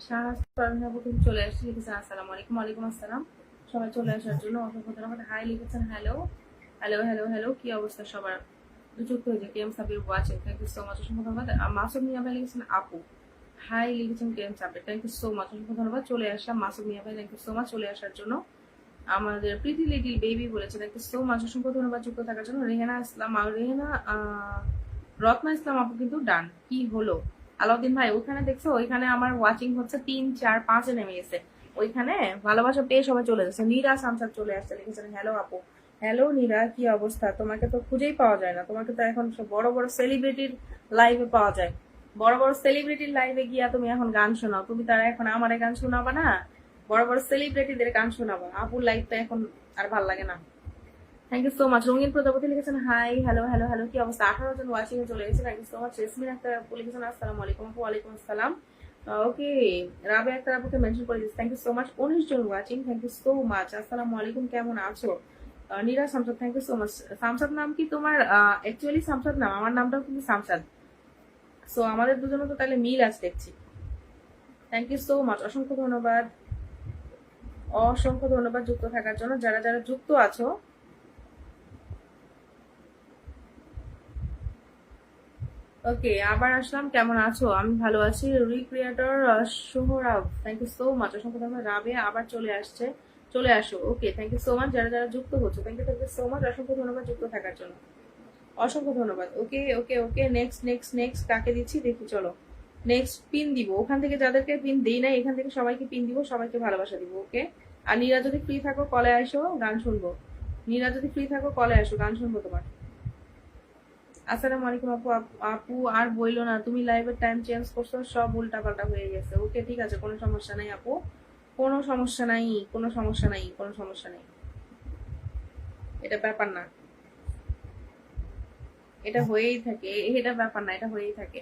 শাহনাজ পারভীন আপু কিন্তু চলে আসছে, লিখেছেন আসসালামু আলাইকুম। ওয়ালাইকুম আসসালাম। সবাই চলে আসার জন্য অসংখ্য ধন্যবাদ। হাই লিখেছেন, হ্যালো হ্যালো হ্যালো হ্যালো, কি অবস্থা সবার? যুক্ত হয়েছে KM Sabir watching, thank you so much, অসংখ্য ধন্যবাদ। মাসুদ মিয়া ভাই লিখেছেন আপু, হাই লিখেছেন KM Sabir, thank you so much, অসংখ্য ধন্যবাদ। চলে আসলাম মাসুদ মিয়া ভাই, থ্যাংক ইউ সো মাচ চলে আসার জন্য। আমাদের প্রীতি লিটিল বেবি বলেছে, থ্যাংক ইউ সো মাচ, অসংখ্য ধন্যবাদ যুক্ত থাকার জন্য। রেহানা ইসলাম আর রেহানা রত্না ইসলাম আপু কিন্তু ডান। কি হলো আলাউদ্দিন ভাই? ওইখানে দেখছো, ওইখানে আমার ওয়াচিং হচ্ছে 3 4 5-এ নেমে গেছে। ওইখানে ভালোবাসা পেয়ে সবাই চলে যাচ্ছে। নীরা সামসাদ চলে আসছে, লিখেছেন হ্যালো আপু। হ্যালো নীরা, কি অবস্থা? তোমাকে তো খুঁজেই পাওয়া যায় না। তোমাকে তো এখন সব বড় বড় সেলিব্রিটির লাইভে পাওয়া যায়। বড় বড় সেলিব্রিটির লাইভে গিয়া তুমি এখন গান শোনাও। তুমি তারা এখন আমারে গান শোনাবা না, বড় বড় সেলিব্রিটিদের গান শোনাবা। আপুর লাইভটা এখন আর ভাল লাগে না। Thank you so much. রঙিন প্রজাপতি লিখেছেন হাই হ্যালো হ্যালো হ্যালো, কি অবস্থা? 18 জন ওয়াচিং এ চলে গেছে, thank you so much. Resmin Akter আপু লিখেছেন আসসালামু আলাইকুম আপু। ওয়ালাইকুম আসসালাম। ওকে, রাবে আক্তার আপুকে মেনশন করে দিচ্ছি, থ্যাংক ইউ সো মাচ। 19 জন watching, thank you so much. আসসালামু আলাইকুম, কেমন আছো? Nira Shamsad, thank you so much. Shamsad নাম কি তোমার? অ্যাকচুয়ালি শামসাদ নাম, আমার নামটাও কিন্তু শামসাদ। সো আমাদের দুজনে তো তাহলে মিল আছে দেখছি। থ্যাংক ইউ সো মাচ, অসংখ্য ধন্যবাদ, অসংখ্য ধন্যবাদ যুক্ত থাকার জন্য। যারা যারা যুক্ত আছো, ওকে আবার আসলাম। কেমন আছো? আমি ভালো আছি। Recreator Sohrab, thank you so much, অসংখ্য ধন্যবাদ। রাবে আবার চলে আসছে, চলে আসো। Okay, thank you so much. যারা যারা যুক্ত হচ্ছে, থ্যাংক ইউ সো মাচ, অসংখ্য ধন্যবাদ যুক্ত থাকার জন্য। অসংখ্য ধন্যবাদ। ওকে ওকে ওকে, নেক্সট নেক্সট নেক্সট কাকে দিচ্ছি দেখি, চলো। নেক্সট পিন দিব, ওখান থেকে যাদেরকে পিন দিই না এখান থেকে সবাইকে পিন দিব, সবাইকে ভালোবাসা দিব। ওকে, আর নীরা যদি ফ্রি থাকো কলে আসো, গান শুনবো। নীরা যদি ফ্রি থাকো কলে আসো, গান শুনবো তোমার। আসসালামু আলাইকুম আপু। আপু আর বইলো না, তুমি লাইভের টাইম চেঞ্জ করছো, সব উল্টাপাল্টা হয়ে গেছে। ওকে ঠিক আছে, কোনো সমস্যা নাই আপু, কোনো সমস্যা নাই, কোনো সমস্যা নাই, কোনো সমস্যা নাই। এটা ব্যাপার না, এটা হয়েই থাকে, এটা ব্যাপার না, এটা হয়েই থাকে।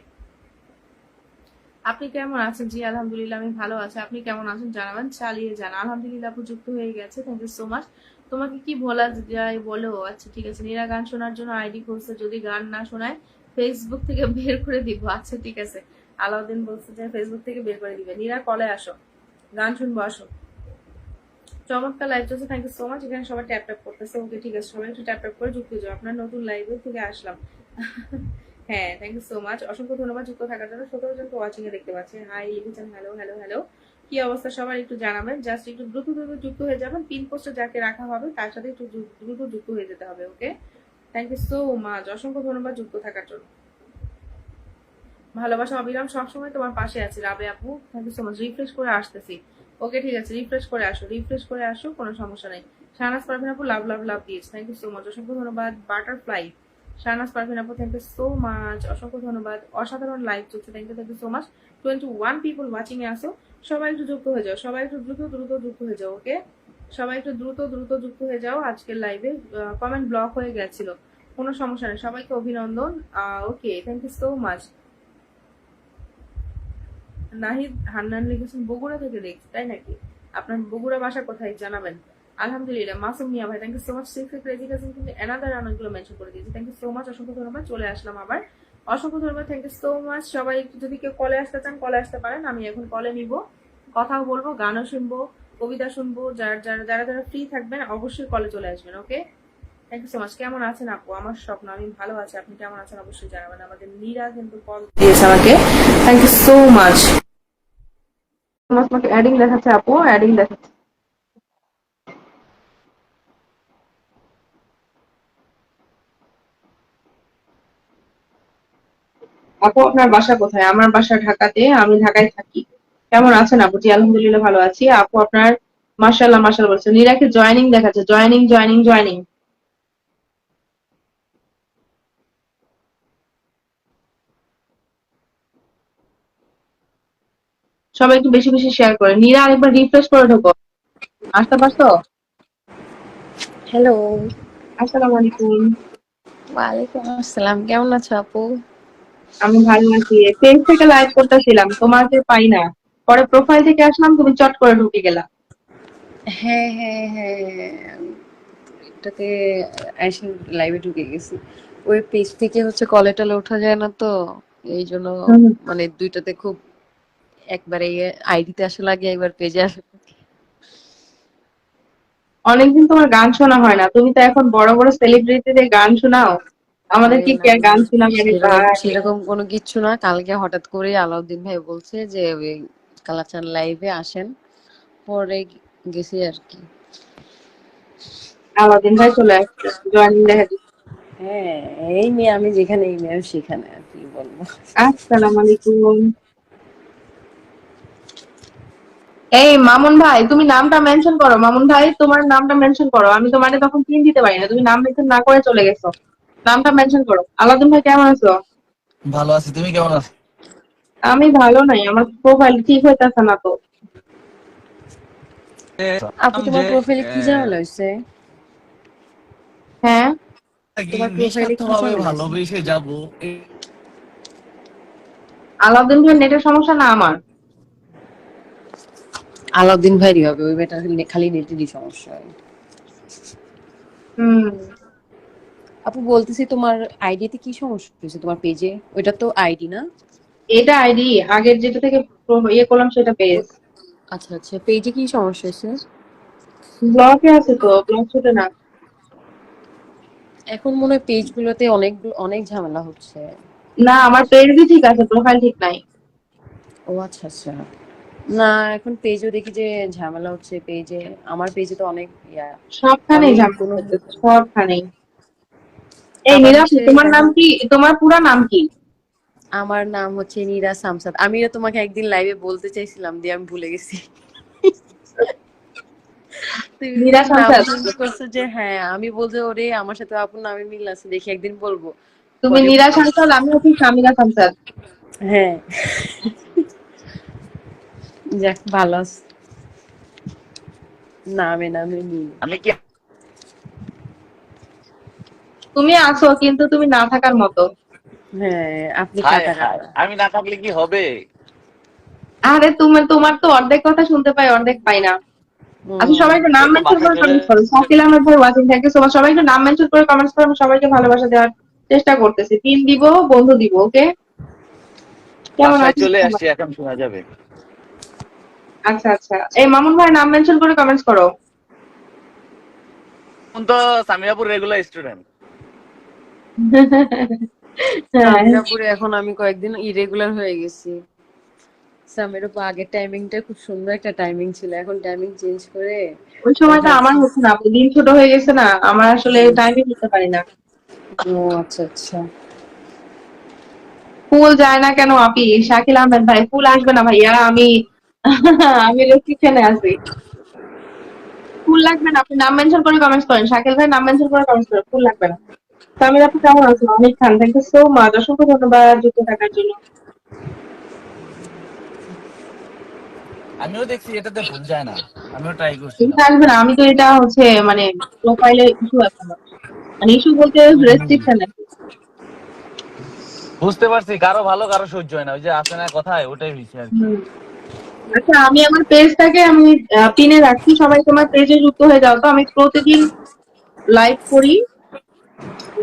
আপনি কেমন আছেন? জি আলহামদুলিল্লাহ, আমি ভালো আছি। আপনি কেমন আছেন জানাবেন, চালিয়ে যান। আলহামদুলিল্লাহ আপু যুক্ত হয়ে গেছে, থ্যাংক ইউ সো মাচ। তোমাকে কি বলা যায় বলো? আচ্ছা ঠিক আছে, নীরা গান শোনার জন্য আইডি খুলছে, যদি গান না শোনায় ফেসবুক থেকে বের করে দিব। আচ্ছা ঠিক আছে, আলাউদ্দিন বলছে যে ফেসবুক থেকে বের করে দিবে। নীরা কলে আসো, গান শুনবো, আসো। চমৎকার লাইভ চলছে, থ্যাংক ইউ সো মাচ। এখানে সবাই ট্যাপ ট্যাপ করতেছে। ওকে ঠিক আছে, সবাই একটু ট্যাপ ট্যাপ করে যুক্ত হয়ে যাও। আপনার নতুন লাইভে থেকে আসলাম। হ্যাঁ, থ্যাংক ইউ সো মাচ, অসংখ্য ধন্যবাদ যুক্ত থাকার জন্য। 17 জনকে ওয়াচিং এ দেখতে পাচ্ছি। হাই লিখেছেন হ্যালো হ্যালো হ্যালো, কি অবস্থা সবার? একটু জানাবেন, জাস্ট একটু দ্রুত দ্রুত যুক্ত হয়ে যাবেন। পিন পোস্টে যাকে রাখা হবে তার সাথে একটু দ্রুত যুক্ত হয়ে যেতে হবে। ওকে, থ্যাংক ইউ সো মাচ, অসংখ্য ধন্যবাদ যুক্ত থাকার জন্য। ভালোবাসা অবিরাম সবসময় তোমার পাশে আছে রাবে আপু, thank you so much. Refresh করে আসতেছি। ওকে ঠিক আছে, রিফ্রেশ করে আসো, রিফ্রেশ করে আসো, কোনো সমস্যা নেই। শাহনাজ পারভিন আপু লাভ লাভ লাভ দিয়েছে, থ্যাংক ইউ সো মাচ, অসংখ্য ধন্যবাদ। বাটারফ্লাই শাহনাজ পারভিন আপু, থ্যাংক ইউ সো মাচ, অসংখ্য ধন্যবাদ। অসাধারণ লাইভ চলছে, thank you so much. 21 people watching এ আসো, সবাই একটু যুক্ত হয়ে যাও, সবাই একটু দ্রুত দ্রুত যুক্ত হয়ে যাও। ওকে, সবাই একটু দ্রুত দ্রুত যুক্ত হয়ে যাও। আজকের লাইভে কমেন্ট ব্লক হয়ে গেছিল, কোনো সমস্যা নেই, সবাইকে অভিনন্দন। Okay, thank you so much. Nahid Hannan লিখেছেন বগুড়া থেকে দেখছি, তাই নাকি? আপনার বগুড়া বাসা কোথায় জানাবেন। আলহামদুলিল্লাহ। মাসুম মিয়া ভাই, থ্যাংক ইউ সো মাচ। সিক্স ক্রেজি কাছেন কিন্তু এনাদার অনেকগুলো মেনশন করে দিয়েছি, থ্যাংক ইউ সো মাচ, অসংখ্য ধন্যবাদ। চলে আসলাম আবার, অসংখ্য ধন্যবাদ, থ্যাংক ইউ সো মাচ। সবাই একটু যদি কেউ কলে আসতে চান কলে আসতে পারেন, আমি এখন কলে নিব, কথাও বলবো, গানও শুনবো, কবিতা শুনবো। যারা যারা যারা যারা ফ্রি থাকবেন অবশ্যই কলে চলে আসবেন। ওকে, থ্যাংক ইউ সো মাচ। কেমন আছেন আপু? আমার স্বপ্ন, আমি ভালো আছি, আপনি কেমন আছেন অবশ্যই জানাবেন। আমাদের নীরা কিন্তু কল দিয়েছে আমাকে, থ্যাংক ইউ সো মাচ। তোমাকে অ্যাডিং দেখাচ্ছে আপু, অ্যাডিং দেখাচ্ছে। আপু আপনার বাসা কোথায়? আমার বাসা ঢাকাতে, আমি ঢাকায় থাকি। কেমন আছেন আপু? জি আলহামদুলিল্লাহ ভালো আছি। আপু আপনার মাশাআল্লাহ মাশাআল্লাহ বলছে। নীরাকে জয়েনিং দেখাচ্ছে, জয়েনিং জয়েনিং জয়েনিং। সবাই একটু বেশি বেশি শেয়ার করে। নীরা আরেকবার রিফ্রেশ করে ঢোকো। আসতে পারছো? হ্যালো। আসসালামু আলাইকুম। ওয়ালাইকুম আসসালাম। কেমন আছো আপু? আমি ভালো আছি। পেজ থেকে লাইভ করতেছিলাম, তোমাকে পাই না। পরে প্রোফাইল থেকে আসলাম, তুমি চট করে ঢুকে গেলা। হ্যাঁ, হ্যাঁ, হ্যাঁ। এটাতে এসে লাইভে ঢুকে গেছি। ওই পেজ থেকে হচ্ছে কলে টলে ওঠা যায় না তো। এইজন্য হুম, মানে ২ টাতে খুব একবারে আইডিতে আসা লাগে, একবার পেজে আসা লাগে। অনেকদিন তোমার গান শোনা হয় না, তুমি তো এখন বড় বড় সেলিব্রিটিদের গান শোনাও, আরে আমাদেরকে কি না আর না, গান শোনাবে রে সেরকম ভাই? সেরকম কোনো কিচ্ছু না। কালকে হঠাৎ করে আলাউদ্দিন ভাই বলছে যে ওই কালাচান লাইভে আসেন, পরে গেছি আর কি। আলাদিন ভাই চলে আসছে, জয়েনিং দেখা দিচ্ছে। হ্যাঁ, এই মেয়ে আমি যেখানে, এই মেয়ে আমি সেখানে, আর কি বলবো। আসসালামু আলাইকুম। এই মামুন ভাই, তুমি নামটা মেনশন করো। মামুন ভাই, তোমার নামটা মেনশন করো। আমি তোমারে তখন পিন দিতে পারি না, তুমি নাম মেনশন না করে চলে গেছো। নামটা মেনশন করো। আলাদিন ভাই কেমন আছো? ভালো আছি, তুমি কেমন আছো? আমি ভালো নাই, আমার প্রোফাইল ঠিক হইতাছে না তো। আপু তোমার যে প্রোফাইলে কি ঝামেলা হয়েছে? হ্যাঁ, তোমার প্রোফাইলে নিঃস্বার্থ কি ভাবে ঝামেলা হয়েছে? ভালোবেসে যাব। আলাউদ্দিন ভাই নেটের সমস্যা না আমার। আলাউদ্দিন ভাইরই হবে, ওই মেয়েটার খালি নেটেরই সমস্যা হয়। হুম। আপু বলতেছি, তোমার আইডিতে কি সমস্যা হয়েছে? তোমার পেজে, ওইটা তো আইডি না? এটা আইডি, আগের যেটা থেকে ইয়ে করলাম সেটা পেজ। আচ্ছা আচ্ছা, পেজে কি সমস্যা হয়েছে? ব্লকে আছে তো, ব্লক ছোট না। এখন মনে হয় পেজ গুলোতে অনেক অনেক ঝামেলা হচ্ছে। না, আমার পেজই ঠিক আছে, প্রোফাইল ঠিক নাই। ও আচ্ছা আচ্ছা। না, এখন পেজও দেখি যে ঝামেলা হচ্ছে পেজে। আমার পেজে তো অনেক ইয়া। তো সবখানেই আমি ঝামেলা কোনো, হইতেছে, সবখানেই। এই আবার নীলাফ, হচ্ছে তোমার নাম এখন, কি? তোমার পুরা নাম কি? আমার নাম হচ্ছে নীরা সামসাদ। আমিও তোমাকে একদিন লাইভে বলতে চাইছিলাম, দিয়ে আমি ভুলে গেছি। তুমি মীরা তুমি নাম শামসাদ। চেঞ্জ করছো যে, হ্যাঁ আমি বলতে ওরে আমার সাথে আপনার নামে মিল আছে, দেখি একদিন বলবো। তুমি পরে নীরা ভুলে শামসাদ, গেছি। আমি হচ্ছি শামিরা শামসাদ। হ্যাঁ, যাক ভালো আছে। নামে নামে মিল। আমি কি তুমি আছো কিন্তু তুমি না থাকার মতো। হ্যাঁ, আপনি হায় কাটা হায়, কাটা। আমি না থাকলে কি হবে? আরে তোমার তো অর্ধেক কথা শুনতে পাই, অর্ধেক পাই না। আচ্ছা, হুম। সবাই একটু নাম এই তো মেনশন বাসায় করে চলে কমেন্টস করো। শাকিল আহমেদ ভাই watching, thank you so much. সবাই একটু নাম মেনশন করে কমেন্টস করো, আমি সবাইকে ভালোবাসা দেওয়ার চেষ্টা করতেছি। পিন দিব, বন্ধু দিব, ওকে? কেমন বাসায় আছিস চলে সবাই? আসছি, এখন শোনা যাবে। আচ্ছা আচ্ছা, এই মামুন ভাই নাম মেনশন করে কমেন্টস করো। এখন তো সামিরাপুর রেগুলার স্টুডেন্ট। হ্যাঁ, সামিরাপুরে এখন আমি কয়েকদিন ইরেগুলার হয়ে গেছি। সামিরাপুর আগের টাইমিংটা খুব সুন্দর একটা টাইমিং ছিল, এখন টাইমিং চেঞ্জ করে ওই দেখা সময়টা আমার যাচ্ছে। হচ্ছে না আপু, দিন ছোট হয়ে গেছে না, আমার আসলে টাইমই দিতে পারি না। ও আচ্ছা আচ্ছা। ফুল যায় না কেন আপি? শাকিল আহমেদ ভাই ফুল আসবে না ভাইয়া, আমি আমি রেস্ট্রিকশনে আছি। ফুল লাগবে না, আপনি নাম মেনশন করে কমেন্টস করেন। শাকিল ভাই নাম মেনশন করে কমেন্টস করেন, ফুল লাগবে না। সামির আপু কেমন আছেন? অনেক খান, থ্যাংক ইউ সো মাচ, অসংখ্য ধন্যবাদ যুক্ত থাকার জন্য। আমিও দেখছি এটাতে ভুল যায় না, আমিও ট্রাই কিন্তু করছিলাম। আসবে না, আমি তো এটা হচ্ছে মানে প্রোফাইলে ইস্যু আছে আমার। মানে ইস্যু বলতে রেস্ট্রিকশন আছে। বুঝতে পারছি, কারো ভালো কারো সহ্য হয় না, ওই যে আছে না কথায়, ওটাই হয়েছে আর কি। হুম। আচ্ছা, আমি আমার পেজটাকে আমি পিনে রাখছি, সবাই তোমার পেজে যুক্ত হয়ে যাও তো। আমি প্রতিদিন লাইভ করি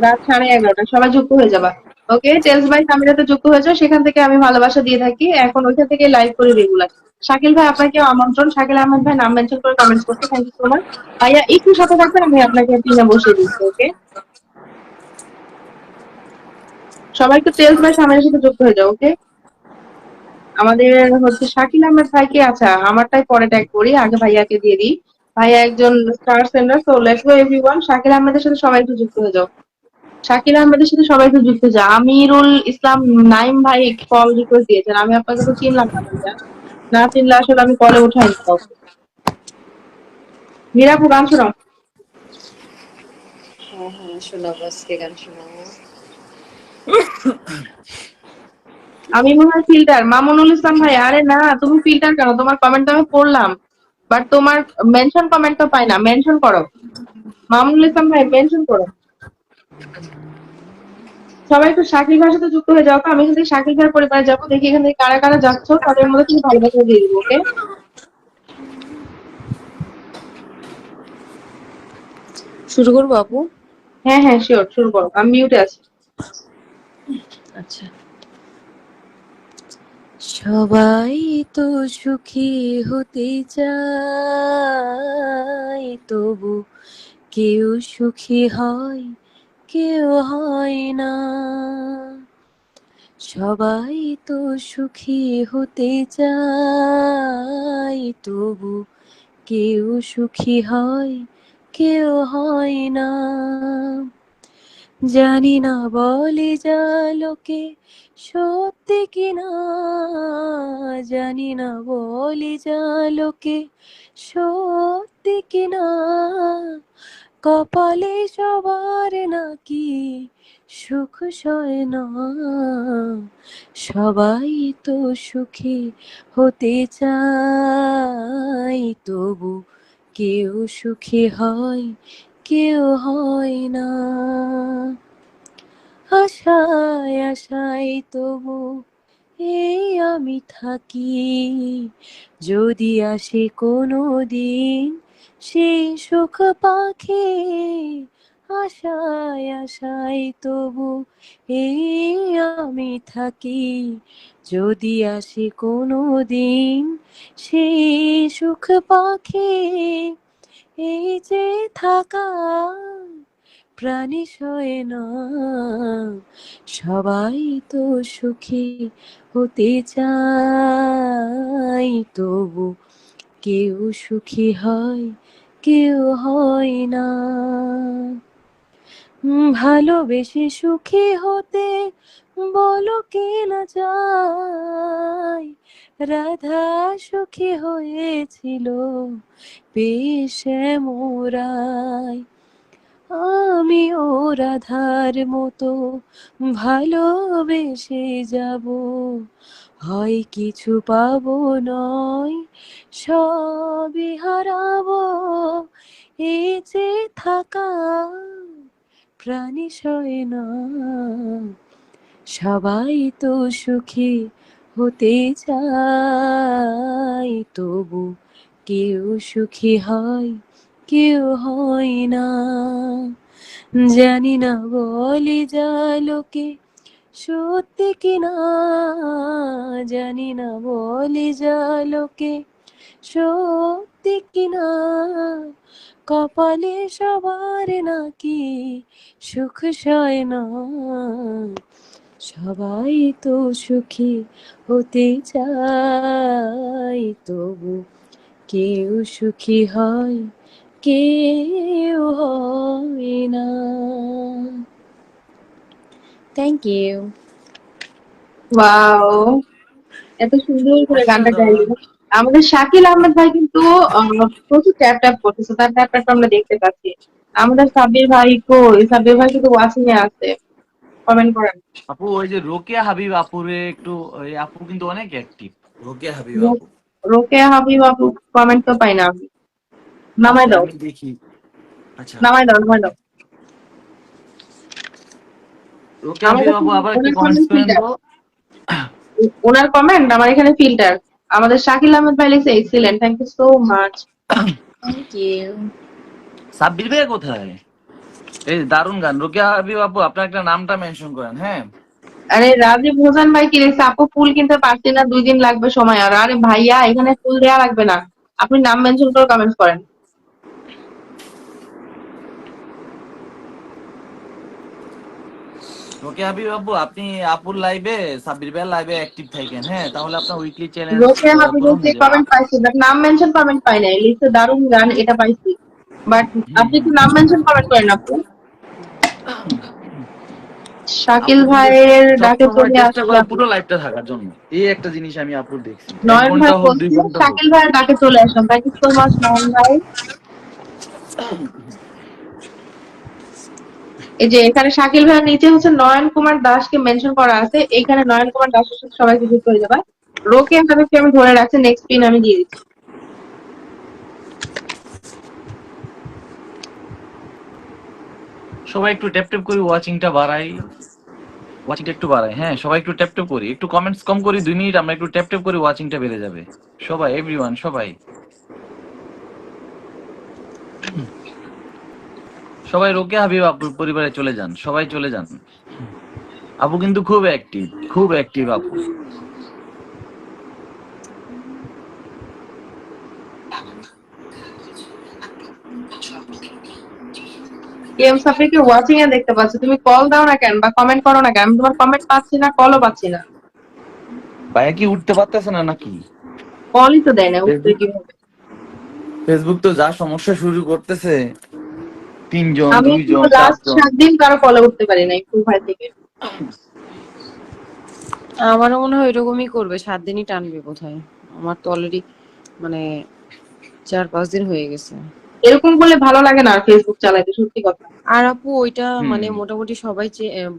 রাত 11:30, সবাই যুক্ত হয়ে যাবা। ওকে, টেলস বাই সামিরাতে যুক্ত হয়ে যাও, সেখান থেকে আমি ভালোবাসা দিয়ে থাকি, এখন ওইখান থেকে লাইভ করি রেগুলার। শাকিল ভাই আপনাকে আমন্ত্রণ, শাকিল আহমেদ ভাই নাম মেনশন করে কমেন্টস করতে, থ্যাংক ইউ সো মাচ। ভাইয়া একটু সাথে থাকবেন, আমি আপনাকে পিনে বসিয়ে দিচ্ছি, ওকে? সবাই একটু টেলস বাই সামিরার সাথে যুক্ত হয়ে যাও, ওকে? আমাদের হচ্ছে শাকিল আহমেদ ভাইকে, আচ্ছা আমারটাই পরে ট্যাগ করি, আগে ভাইয়াকে দিয়ে দিই। ভাইয়া একজন star sender, so let's go everyone. Shakil আহমেদের সাথে সবাই একটু যুক্ত হয়ে যাও। শাকিল আহমেদের সাথে সবাই একটু যুক্ত যা। আমিরুল ইসলাম নাইম ভাই কল রিকোয়েস্ট দিয়েছেন, আমি আপনাকে তো চিনলাম না ভাইয়া। না চিনলে আসলে আমি কলে উঠাই না কাউকে। মীরাপু গান শোনাও। হ্যাঁ হ্যাঁ, শোনাবো, আজকে গান শোনাবো। আমি মনে হয় ফিল্টার। মামুনুল ইসলাম ভাই, আরে না তুমি ফিল্টার কেন? তোমার কমেন্ট আমি পড়লাম, বাট তোমার মেনশন কমেন্ট তো পাই না। মেনশন করো মামুনুল ইসলাম ভাই, মেনশন করো। সবাই একটু শাকিল ভাইয়ের সাথে যুক্ত হয়ে যাও তো। আমি এখান থেকে শাকিল ভাইয়ের পরিবারে যাবো, দেখি এখান থেকে কারা কারা যাচ্ছ, তাদের মধ্যে থেকে ভালোবাসা দিয়ে দিবো, ওকে? শুরু করবো আপু? হ্যাঁ হ্যাঁ, শিওর, শুরু করো, আমি মিউটে আছি। আচ্ছা। সবাই তো সুখী হতে চায়, তবু কেউ সুখী হয়, কেউ হয় না। সবাই তো সুখী হতে চায়, তবু কেউ সুখী হয়, কেউ হয় না। জানি না বলে যা লোকে সত্যি কিনা, জানি না বলে যা লোকে সত্যি কিনা, কপালে সবার নাকি সুখ সয় না। সবাই তো সুখী হতে চায়, তবু কেউ সুখী হয়, কেউ হয় না। আশায় আশায় তবু এই আমি থাকি, যদি আসে কোনো দিন সেই সুখ পাখি। আশায় আশায় তবু এই আমি থাকি, যদি আসে কোনো দিন সেই সুখ পাখি। এই যে থাকা প্রাণী সয় না, সবাই তো সুখী হতে চায়, তবু কেউ সুখী হয়, কেউ হয় না। ভালোবেসে সুখী হতে বলো কে না চায়, রাধা সুখী হয়েছিল বেশ মোরায়। আমিও রাধার মতো ভালোবেসে যাব, হয় কিছু পাবো নয় সবই হারাবো। এই যে থাকা প্রাণী সয় না, সবাই তো সুখী হতে চায়, তবু কেউ সুখী হয়, কেউ হয় না। জানি না বলে যা লোকে সত্যি কিনা, জানি না বলে যা লোকে সত্যি কিনা, কপালে সবার নাকি সুখ সয় না। সবাই তো সুখী হতে চায়, তবু কেউ সুখী হয়, কেউ হয় না। Thank you. ওয়াও, এত সুন্দর করে গানটা গাইলো। অসাধারণ। আমাদের শাকিল আহমেদ ভাই কিন্তু প্রচুর ট্যাপ ট্যাপ করতেছে, তার ট্যাপ ট্যাপ আমরা দেখতে পাচ্ছি। আমাদের সাব্বির ভাই কই? সাব্বির ভাই কিন্তু ওয়াচিং এ আছে, কমেন্ট করেন। আপু ওই যে রোকেয়া হাবিব আপুরে একটু, ওই আপু কিন্তু অনেক অ্যাক্টিভ। রোকেয়া হাবিব রো- আপু। রোকেয়া হাবিব আপু কমেন্ট তো পাই না আমি। নামাই আচ্ছা দাও, আমি দেখি। আচ্ছা নামাই দাও, নামাই দাও। রোকেয়া আমার হাবিব কাছে আপু আবার একটু ওনার কমেন্টস কমেন্ট করেন ফিল্টার, তো। ওনার কমেন্ট আমার এখানে ফিল্টার। আমাদের শাকিল আহমেদ ভাই লিখছে excellent, thank you so much. Thank you. Sabbir ভাইয়া কোথায়? এই দারুণ গান। রোকেয়া হাবিব আপু আপনার একটা নামটা মেনশন করেন, হ্যাঁ? আরে রাজীব হোসেন ভাই কি লিখছে, আপু ফুল কিনতে পারছি না, 2 দিন লাগবে সময়। আর আরে ভাইয়া এখানে ফুল দেওয়া লাগবে না, আপনি নাম মেনশন করে কমেন্ট করেন। রোকেয়া হাবিব আপু আপনি আপুর লাইভে, সাব্বির ভাইয়ের লাইভে অ্যাক্টিভ থাকেন, হ্যাঁ? তাহলে আপনার উইকলি চ্যালেঞ্জ রোকেয়া হাবিব পূরণ লিখছে হয়ে যাবে। কমেন্ট পাইছি, বাট নাম মেনশন কমেন্ট পাই নাই। লিখছে দারুণ গান, এটা পাইছি, বাট আপনি একটু নাম মেনশন কমেন্ট করেন আপু। শাকিল আপু কিন্তু ভাইয়ের ডাকে সবসময় চলে চেষ্টা করে আসলাম। পুরো লাইভটা থাকার জন্য। এই একটা জিনিস আমি আপুর দেখছি। এক নয়ন ঘন্টা ভাই হোক, দুই বলছে ঘন্টা হোক। শাকিল ভাইয়ের ডাকে চলে আসলাম, থ্যাংক ইউ সো মাচ নয়ন ভাই। এই যে এখানে শাকিল ভাইয়ের নিচে হচ্ছে নয়ন কুমার দাসকে মেনশন করা আছে, এখানে নয়ন কুমার দাসের সাথে সবাইকে যুক্ত হয়ে যাবে। রোকেয়া হাবিবকে আমি ধরে রাখছি, নেক্সট পিন আমি দিয়ে দিচ্ছি। সবাই একটু ট্যাপ ট্যাপ করি, ওয়াচিংটা বাড়াই। ওয়াচিংটা একটু বাড়াই, হ্যাঁ? সবাই একটু ট্যাপ ট্যাপ করি, একটু কমেন্টস কম করি, 2 মিনিট আমরা একটু ট্যাপ ট্যাপ করি, ওয়াচিংটা বেড়ে যাবে। সবাই, এভরিওয়ান, সবাই সবাই রোকেয়া হাবিব আপুর পরিবারে চলে যান, সবাই চলে যান। আপু কিন্তু খুব অ্যাক্টিভ, খুব অ্যাক্টিভ আপু। কেএম সাফিকে ওয়াচিং এ দেখতে পাচ্ছি, তুমি কল দাও না কেন বা কমেন্ট করো না কেন? আমি তোমার কমেন্ট পাচ্ছি না, কলও পাচ্ছি না। ভাইয়া কি উঠতে পারতেছে না নাকি? কলই তো দেয় না, উঠবে ফেসবুক কিভাবে? ফেসবুক তো যা সমস্যা শুরু করতেছে, 3 জন আমি 2 জন কিন্তু লাস্ট 4 জন। 7 দিন কারো কলে উঠতে পারি নাই প্রোফাইল থেকে। আমারও মনে হয় এরকমই করবে, 7 দিনই টানবে বোধহয়। আমার তো অলরেডি মানে 4-5 দিন হয়ে গেছে। এরকম করলে ভালো লাগে না আর ফেসবুক চালাইতে, সত্যি কথা। আর আপু ওইটা হুম। মানে মোটামুটি সবাই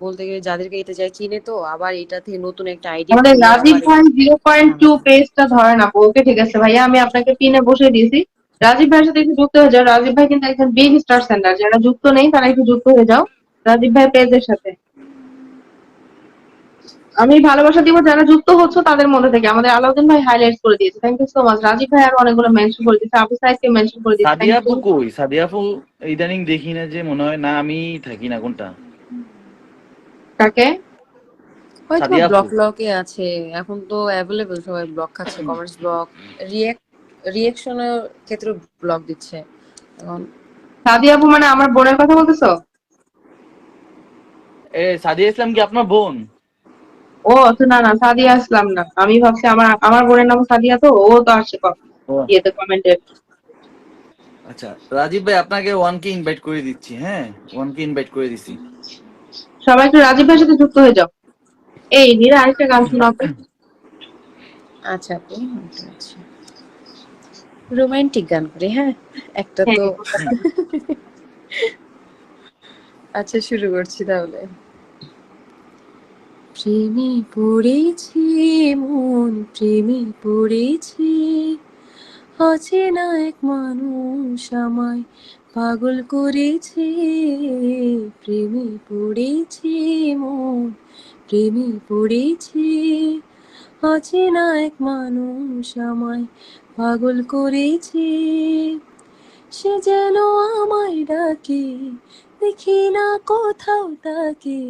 বলতে গেলে যাদেরকে এটা যায় চিনে, তো আবার এটা থেকে নতুন একটা আইডি আমাদের খুলে রাজীব আবার ভাই 0.2 ঝামেলা। পেজটা ধরে না। ওকে ঠিক আছে ভাইয়া, আমি আপনাকে পিনে বসিয়ে দিয়েছি। রাজীব ভাইয়ের সাথে একটু যুক্ত হয়ে যাও। রাজীব ভাই কিন্তু একজন বিগ স্টার সেন্টার, যারা যুক্ত নেই তারা একটু যুক্ত হয়ে যাও রাজীব ভাই পেজের সাথে। আমি ভালোবাসা দিব যারা যুক্ত হচ্ছে তাদের মধ্যে থেকে। আমাদের আলাউদ্দিন ভাই হাইলাইট করে দিয়েছে, thank you so much. Rajib ভাই আর অনেকগুলো মেনশন করে দিয়েছে, আবু সাইদকে মেনশন করে দিয়েছে, থ্যাংক সাদিয়া আপু ইউ। কই? সাদিয়া আপু ইদানিং দেখি না, যে মনে হয় না আমি থাকি না, কোনটা? কাকে? হয়তো সাদিয়া আপু। ব্লকে আছে। এখন তো অ্যাভেলেবল, সবাই ব্লক খাচ্ছে, কমেন্টস ব্লক, রিয়াকশনের ক্ষেত্রে ব্লক দিচ্ছে এখন। সাদিয়া আপু মানে আমার বোনের কথা বলতেছো? সাদিয়া ইসলাম কি আপনার বোন? ও তো না না, সাদিয়া আসলাম না, আমি ভাবছি আমার আমার বোনের নাম সাদিয়া, তো ও তো আসছে ও ইয়েতে কমেন্টে। আচ্ছা, রাজীব ভাই আপনাকে 1K ইনভাইট করে দিচ্ছি। হ্যাঁ, 1K ইনভাইট করে দিচ্ছি। সবাই একটু রাজীব ভাইয়ের সাথে যুক্ত হয়ে যাও। এই নীরা, আরেকটা গান শোনাও তো। আচ্ছা আপু, আচ্ছা রোমান্টিক গান করি, হ্যাঁ একটা হ্যাঁ, তো। হুম। আচ্ছা শুরু করছি তাহলে। প্রেমে পড়েছি, মন প্রেমে পড়েছি, অচেনা এক মানুষ আমায় পাগল করেছে। প্রেমে পড়েছি, মন প্রেমে পড়েছি, অচেনা এক মানুষ আমায় পাগল করেছে। সে যেন আমায় ডাকে, দেখি না কোথাও তাকে,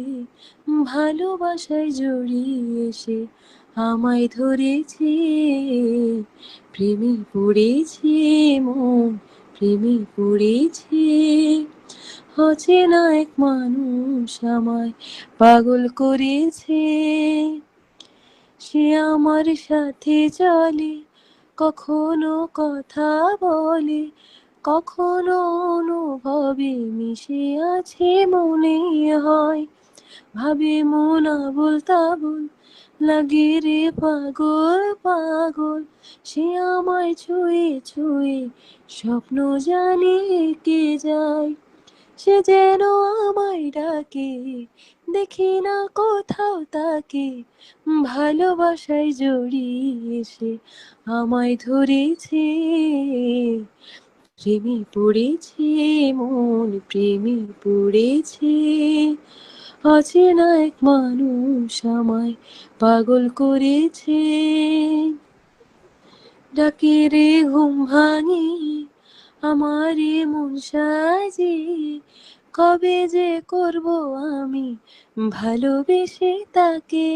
ভালোবাসায় জড়িয়ে সে আমায় ধরেছে। প্রেমে পড়েছি, মন প্রেমে পড়েছি, অচেনা এক মানুষ আমায় পাগল করেছে। সে আমার সাথে চলে, কখনো কথা বলে, কখনো অনুভবে মিশে আছে মনে হয়। ভাবে মন আবোল তাবোল, লাগে রে পাগল পাগল। সে আমায় ছুঁয়ে ছুঁয়ে স্বপ্ন জানে কে যায়। সে যেন আমায় ডাকে, দেখি না কোথাও তাকে, ভালোবাসায় জড়িয়ে সে আমায় ধরেছে। প্রেমে পড়েছি, মন প্রেমে পড়েছি, অচেনা এক মানুষ আমায় পাগল করেছে। ডাকে রে ঘুম ভাঙিয়ে, আমার মন সাজিয়ে, কবে যে করব আমি ভালোবেসে তাকে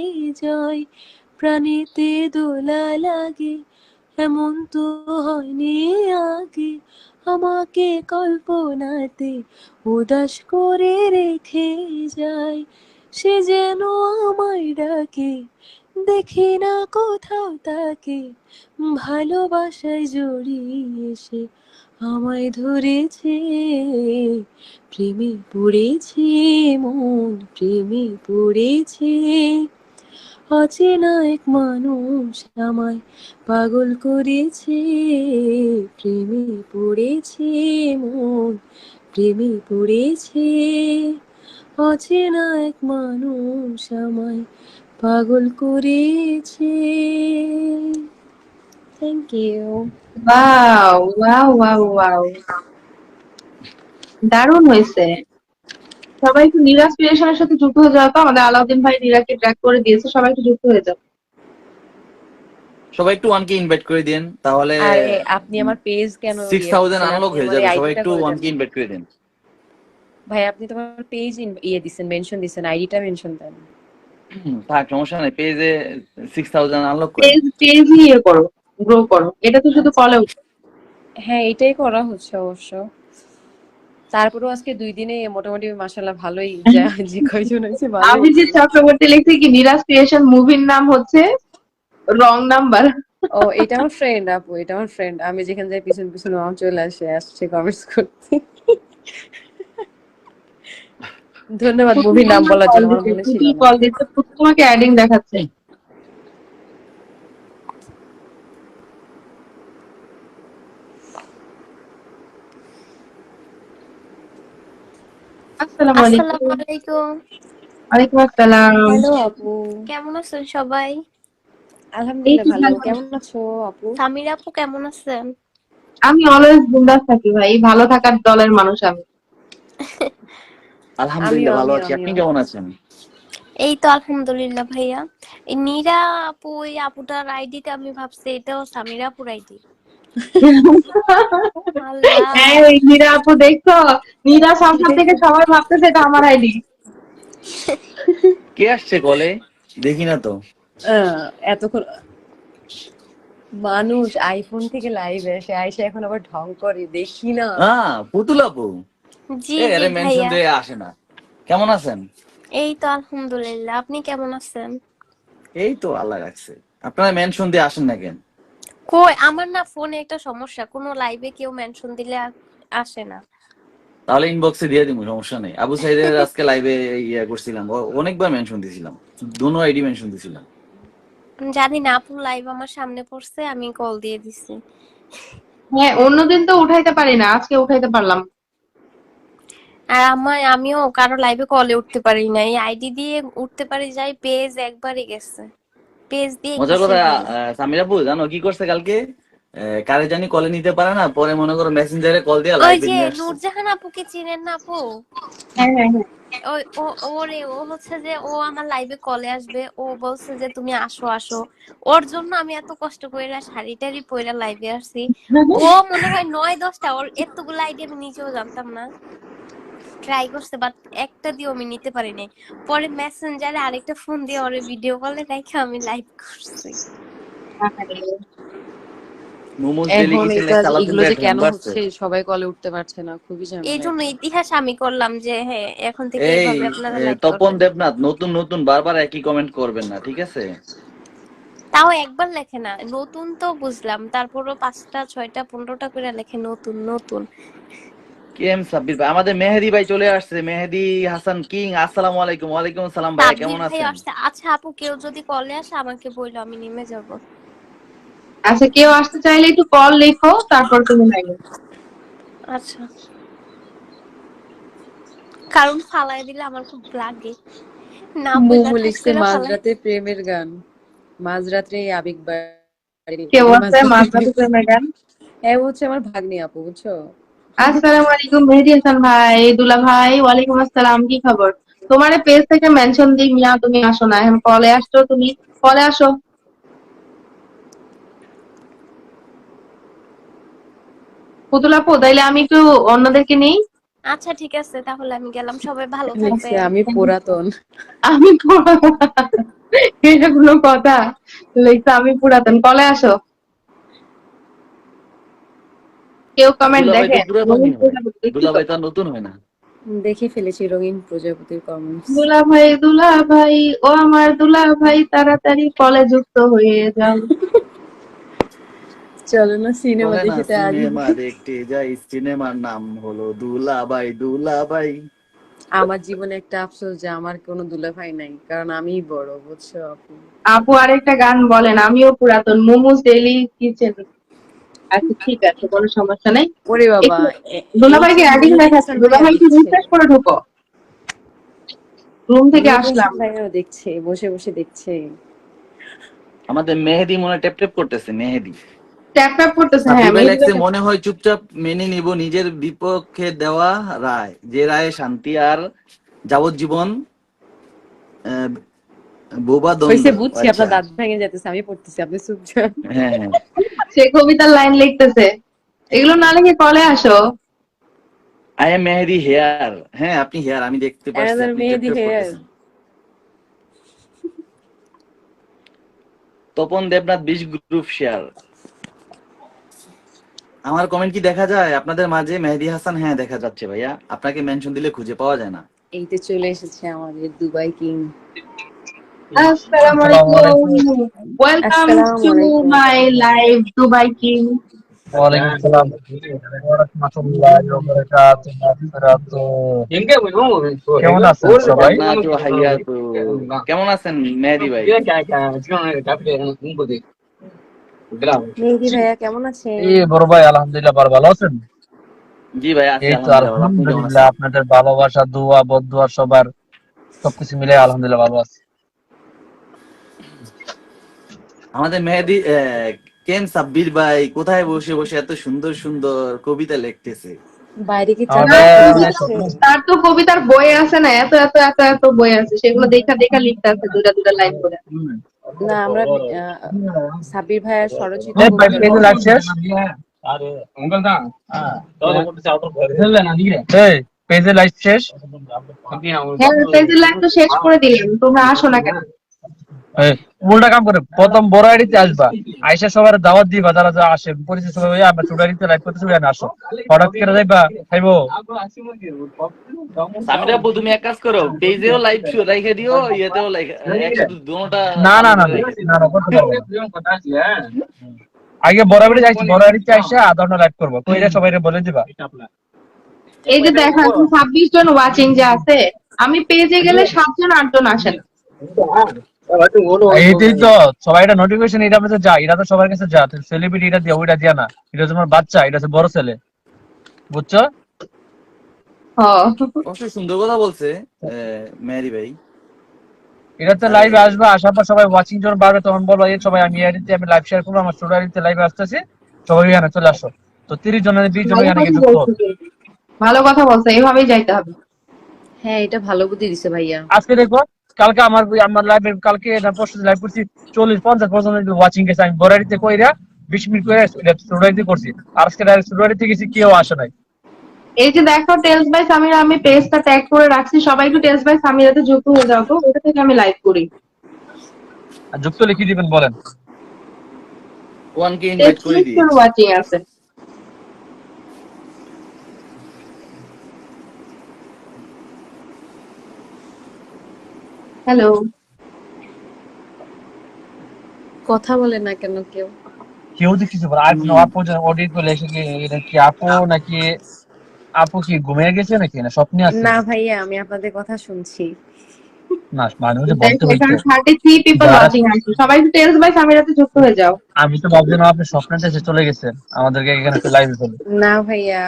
জয়। প্রাণীতে দোলা লাগে, এমন তো হয়নি আগে, আমাকে কল্পনাতে উদাস করে রেখে যায়। সে যেন আমায় ডাকে, দেখি না কোথাও তাকে, ভালোবাসায় জড়িয়ে সে আমায় ধরেছে। প্রেমে পড়েছি, মন প্রেমে পড়েছে, অচেনা এক মানুষ আমায় পাগল করেছে। প্রেমে পড়েছি, মন প্রেমে পড়েছে, অচেনা এক মানুষ আমায় পাগল করেছে। Thank you. Wow wow wow wow, দারুণ হয়েছে। সবাই একটু নীরাজ ক্রিয়েশনের সাথে যুক্ত হয়ে যাও তো। আমাদের আলাউদ্দিন ভাই নীরাকে ট্র্যাক করে দিয়েছে, সবাই একটু যুক্ত হয়ে যাও। সবাই একটু 1K ইনভাইট করে দেন, তাহলে আরে আপনি আমার পেজ কেন ইয়ে 6000 দিচ্ছেন? আনলক আপনি হয়ে আমার এই যাবে। সবাই আইডিটা একটু করে দেন 1K না। ইনভাইট করে দেন। ভাই আপনি তো আমার পেজ ইয়ে দিচ্ছেন, মেনশন দিচ্ছেন, আইডিটা মেনশন দেন। থাক, সমস্যা নাই, পেজে 6000 আনলক করেন। পেজই ইয়ে করো, গ্রো করো, এটা তো শুধু আচ্ছা কলে উঠে। হ্যাঁ, এটাই করা হচ্ছে অবশ্য। তারপরেও আজকে 2 দিনে মোটামুটি মাশাআল্লাহ ভালোই যা যে কয়জন হয়েছে ভালোই অভিজিৎ হয়েছে। চক্রবর্তী লিখছে কি নিরাজ ক্রিয়েশন মুভির নাম হচ্ছে রং নাম্বার। ও এটা আমার ফ্রেন্ড আপু, এটা আমার ফ্রেন্ড। আমি যেখানে যাই পিছন পিছন ও চলে আসছে কমেন্টস করতে। ধন্যবাদ মুভির নাম বলার জন্য, আমার মনে ছিল পুতুল না। কল দিচ্ছে, পুতুল তোমাকে অ্যাডিং দেখাচ্ছে। আসসালামু আলাইকুম। আসসালামু আলাইকুম। ওয়ালাইকুম আসসালাম। হ্যালো আপু। কেমন আছেন সবাই? এই আলহামদুলিল্লাহ তো ভালো। ভালো। কেমন আছো আপু? সামিরা আপু কেমন আছেন? আমি অলওয়েজ বিন্দাস থাকি ভাই, ভালো থাকার দলের মানুষ আমি। আমিও আলহামদুলিল্লাহ ভালো আমিও আছি, আপনি আমিও কেমন আছেন? এই তো আলহামদুলিল্লাহ ভাইয়া। এই নীরা আপু, ওই আপুটার আইডিতে আমি ভাবছি এটাও সামিরা আপুর আইডি। আল্লাহ। এই নীরা আপু দেখছো, নীরা সংসার থেকে সবাই ভাবতেছে এটা আমার আইডি। কে আসছে কলে? দেখি না তো। এতক্ষণ মানুষ আইফোন থেকে লাইভে এসে আইসা এখন আবার ঢং করে, দেখি না। পুতুল আপু। জি জি আরে মেনশন ভাইয়া। দিয়ে আসে না। কেমন আছেন? এই তো আলহামদুলিল্লাহ, আপনি কেমন আছেন? এই তো আল্লাহ রাখছে। আপনারা মেনশন দিয়ে আসেন না কেন? কই আমার না ফোনে একটা সমস্যা, কোনো লাইভে কেউ মেনশন দিলে আসে না। তাহলে ইনবক্সে দিয়ে দিব, সমস্যা নেই। আবু সাইদের আজকে লাইভে করছিলাম, অনেকবার মেনশন দিছিলাম, দুনো আইডি মেনশন দিছিলাম। জানি না, আপুর লাইভ আমার সামনে পড়ছে, আমি কল দিয়ে দিছি। হ্যাঁ, অন্যদিন তো উঠাইতে পারি না, আজকে উঠাইতে পারলাম। আর আমিও কারো লাইভে কলে উঠতে পারি না, এই আইডি দিয়ে উঠতে পারি, যাই পেজ একবারই গেছে, পেজ দিয়ে মজার কিসের কথা, হলো। সামির আপু জানো কি করছে কালকে? কারে জানি কলে নিতে পারে না, পরে মনে করো মেসেঞ্জারে কল দিয়ে ওই লাইভে যে নিয়ে আসছে। নূরজাহান আপুকে চিনেন না আপু? হ্যাঁ হ্যাঁ হ্যাঁ। ওই ও হচ্ছে যে ও আমার লাইভে কলে আসবে, ও বলছে যে তুমি আসো আসো। ওর জন্য আমি এত কষ্ট কইরা শাড়ি টাড়ি পইরা লাইভে আসছি। ও মনে হয় 9-10টা, ওর এতগুলো আইডি আমি নিজেও জানতাম না। ট্রাই করছে, বাট একটা দিয়েও আমি নিতে পারি নাই। পরে মেসেঞ্জারে আরেকটা ফোন দিয়ে ওরে ভিডিও কলে রেখে আমি লাইভ করছি। মোমোস ডেলি এখন কিচেনে সালাদিন এগুলো ভাই যে কেন ঢ্যাম বাড়ছে। হচ্ছে, সবাই কলে উঠতে পারছে না, খুবই এই ঝামেলা জন্য এটা। ইতিহাস আমি করলাম যে হ্যাঁ, এখন থেকে এই এইভাবে আপনারা লাইভ তপন করবেন। দেবনাথ, নতুন নতুন বারবার একই কমেন্ট করবেন না, ঠিক আছে? তাও একবার লেখে না, নতুন তো বুঝলাম, তারপরও 5টা 6টা 15টা করে লেখে নতুন নতুন। কেম সাব্বির ভাই, আমাদের মেহেদি ভাই চলে আসছে, মেহেদি হাসান কিং। আসসালামু আলাইকুম। ওয়ালাইকুম আসসালাম ভাইয়া, সাব্বির কেমন ভাই আছেন? আসছে। আচ্ছা আপু, কেউ যদি কলে আসে আমাকে বললো, আমি নেমে যাব। আচ্ছা, কেউ আসতে চাইলে একটু কল লেখো, তারপর তুমি লাইনে। আচ্ছা, কারণ ফালায় দিলে আমার খুব লাগে, না বইলা মোমো ঠাস লিখছে করে ফালায়। মাঝরাতে প্রেমের গান, মাঝরাত্রে আবেগ বাড়ি, কেউ মানে আছে মাঝরাতে মাঝরাতে প্রেমের গান? হ্যাঁ, ও হচ্ছে আমার ভাগ্নি আপু, বুঝছো? আসসালামু আলাইকুম মেহেদী হাসান ভাই, দুলা ভাই। ওয়ালাইকুম আসসালাম, কি খবর? তোমার পেজ থেকে মেনশন দিই মিয়া, তুমি আসো না, এখন কলে আসছো তুমি, কলে আসো। পুতুল আপু, তাইলে আমি একটু অন্যদেরকে নেই। আচ্ছা ঠিক আছে, তাহলে আমি গেলাম, সবাই ভালো লিখছে থাকবেন। আমি পুরাতন। আমি এটা কোনো কথা? লিখছো আমি পুরাতন, কলে আসো। কেউ কমেন্ট দুলাভাই তো দেখে? পুরাতনই হয়, দেখছি তো। দুলাভাই তো আর নতুন হয় না। দেখে ফেলেছি রঙিন প্রজাপতির কমেন্টস। দুলা ভাই, ও আমার দুলা ভাই, তাড়াতাড়ি কলে যুক্ত হয়ে যাও। চলো না সিনেমা চলে না দেখতে আগে। সিনেমা দেখতে যাই, সিনেমার নাম হলো দুলাভাই দুলাভাই। আমার জীবনে একটা আফসোস যে আমার কোনো দুলাভাই নাই, কারণ আমিই বড়, বুঝছো আপু? আপু আরেকটা গান বলেন, আমিও পুরাতন, মোমোস ডেইলি কিচেন। আচ্ছা ঠিক আছে, কোনো সমস্যা নেই। ওরে বাবা, একটু এই দুলাভাইকে যে অ্যাডিং মেহেদি দেখাচ্ছে, হাসান ভাইয়া দুলাভাই কি দেখছে, রিফ্রেশ করে ঢুকো। রুম থেকে মেহেদি আসলাম। হাসান ভাইয়াও দেখছে, বসে বসে দেখছে। আমাদের মেহেদি মনে ট্যাপ ট্যাপ করতেছে, মেহেদি। ট্যাপ ট্যাপ করতেছে, সাব্বির হ্যাঁ ভাই মেহেদী লাগছে, ভাই। মনে হয় চুপচাপ মেনে নিব নিজের বিপক্ষে দেওয়া রায়, যে রায়ে শান্তি আর যাবজ্জীবন আহ, বোবা দ্বন্দ্ব। হয়েছে বুঝছি, আচ্ছা, আপনার দাঁত ভেঙে যেতেছে, আমি পড়তেছি, আপনি চুপচাপ। হ্যাঁ হ্যাঁ। সে কবিতার লাইন লিখতেছে, এগুলো না লিখে কলে আসো। I am Mehedi here. হ্যাঁ আপনি হেয়ার, আমি দেখতে পাচ্ছি অ্যানাদার আপনি ট্যাপ মেহেদি ট্যাপ হেয়ার। করতেছেন। Tapan Debnath 20 group share. আমার কমেন্ট কি দেখা যায় আপনাদের মাঝে? মেহেদী হাসান, হ্যাঁ দেখা যাচ্ছে ভাইয়া, আপনাকে মেনশন দিলে খুঁজে পাওয়া যায় না। এই তো চলে এসেছে আমাদের দুবাই কিং। আসসালামু আসসালামু আলাইকুম, আলাইকুম। ওয়েলকাম আসসালামু টু আলাইকুম। My live Dubai king. ওয়ালাইকুম আসসালাম ওয়া রাহমাতুল্লাহি ওয়া বারাকাতুহু মাগফিরাতুহ। কেমন আছেন সবাই? জান্নাতু হাইয়াতু। কেমন আছেন মেহেদী ভাই? মেহেদী ভাইয়া কেমন আছেন? বড় ভাই আলহামদুলিল্লাহ ভালো আছেন? জি ভাই আছি এই তো আলহামদুলিল্লাহ ভালো। আপনি কেমন আলহামদুলিল্লাহ, আছেন? আপনাদের ভালোবাসা, দোয়া, বদদোয়া সবার সবকিছু মিলে আলহামদুলিল্লাহ ভালো আছে। আমাদের মেহেদী কেম সাব্বির ভাই কোথায় বসে বসে এত সুন্দর সুন্দর কবিতা লিখতেছে? বাইরে কি আমাদের চাচ্ছে? তার তো কবিতার বই আছে না, এত এত এত এত বই আছে, সেগুলো দেখা দেখা লিখতে আছে দুটা দুটা লাইন করে। না আমরা সাব্বির ভাইয়ার স্বরচিত এই কবিতার পেজে লাইভ শেষ। এই পেজে লাইভ শেষ। হ্যাঁ, পেজের লাইন তো শেষ করে দিলাম, তোমরা আসো না কেন? এই, উল্টা কাম করে প্রথম বড় আইডিতে আসবা, আইসা সবার দাওয়াত দিবা, যারা যা আসে পরিচিত সবাই, ওই আমরা ছোট আইডিতে লাইভ করতেছি, ওই আসো। হঠাৎ করে যাইবা খাইবো। সামিরা আপু তুমি এক কাজ করো, পেজেও লাইভ রেখে দিও, ইয়েতেও একসাথে দুটোটা। না না না না না, না, করতে পারবো না। আগে বড় আইডি যাইছি, বড় আইডিতে আইসা আধা ঘন্টা লাইভ করবো, কইরা সবাইরে বলে দিবা। এই যে দেখো এখন 26 জন ওয়াচিং যে আছে, আমি পেজে গেলে 7 জন 8 জন আসে না। এইটাই তো সবাই, এটা নোটিফিকেশন, এটা আমাদের যা, এটা তো সবার কাছে যা, সেলিব্রিটি এটা দিয়া, ওইটা দিয়া না, এটা তোমার বাচ্চা, এটা হচ্ছে বড় ছেলে, বুঝছো? অবশ্যই সুন্দর কথা বলছে মেহেদী ভাই। এটাতে লাইভে আসবা, আসার পর সবাই ওয়াচিং যখন বাড়বে তখন বলবো এই সবাই আমি এডিতে আমি লাইভ শেয়ার করবো, আমার ছোট এডিতে লাইভে আসতেছি, সবাই এখানে চলে আসো। তো 30 জনের 20 জন ভালো এখানে কথা যুক্ত হবে। বলছো, ভালো কথা বলছো, এইভাবেই যাইতে হবে। হ্যাঁ এটা ভালো বুদ্ধি দিছে ভাইয়া। আজকে দেখো, কালকে আমার লাইভে, কালকে না পরশু লাইভ করছি 40-50 পর্যন্ত ওয়াচিং গেছে, আমি বড় এডিতে কইরা 20 মিনিট করে ছোট এডিতে করছি, আর আজকে ডাইরেক্ট ছোট এডিতে গেছি, কেউ আসে নাই। এই যে দেখো টেলস বাই সামিরা, আমি পেজটা ট্যাগ করে রাখছি, সবাই একটু টেলস বাই সামিরাতে যুক্ত হয়ে যাও, তো ওটা থেকে আমি লাইভ করি। আর যুক্ত লিখে দিবেন, বলেন। 1K ইনভাইট করে দিই। ওয়াচিং আছে। হ্যালো, কথা বলে না কেন কেউ? কেউ দেখতেছে বলে, আর আপু অডিট করে এসে কি এটা কি আপু নাকি, আপু কি ঘুমিয়ে গেছে নাকি, না স্বপ্নে আছে? না ভাইয়া আমি আপনাদের কথা শুনছি। না মাঝে মাঝে বলতে দেখো এখানে হইতো। 33 পিপল ওয়াচিং আছে, সবাই একটু টেলস বাই সামিরাতে যুক্ত হয়ে যাও। আমি তো ভাবছিলাম আপনি স্বপ্নতে এসে চলে গেছেন, আমাদেরকে এখানে লাইভে চলে। না ভাইয়া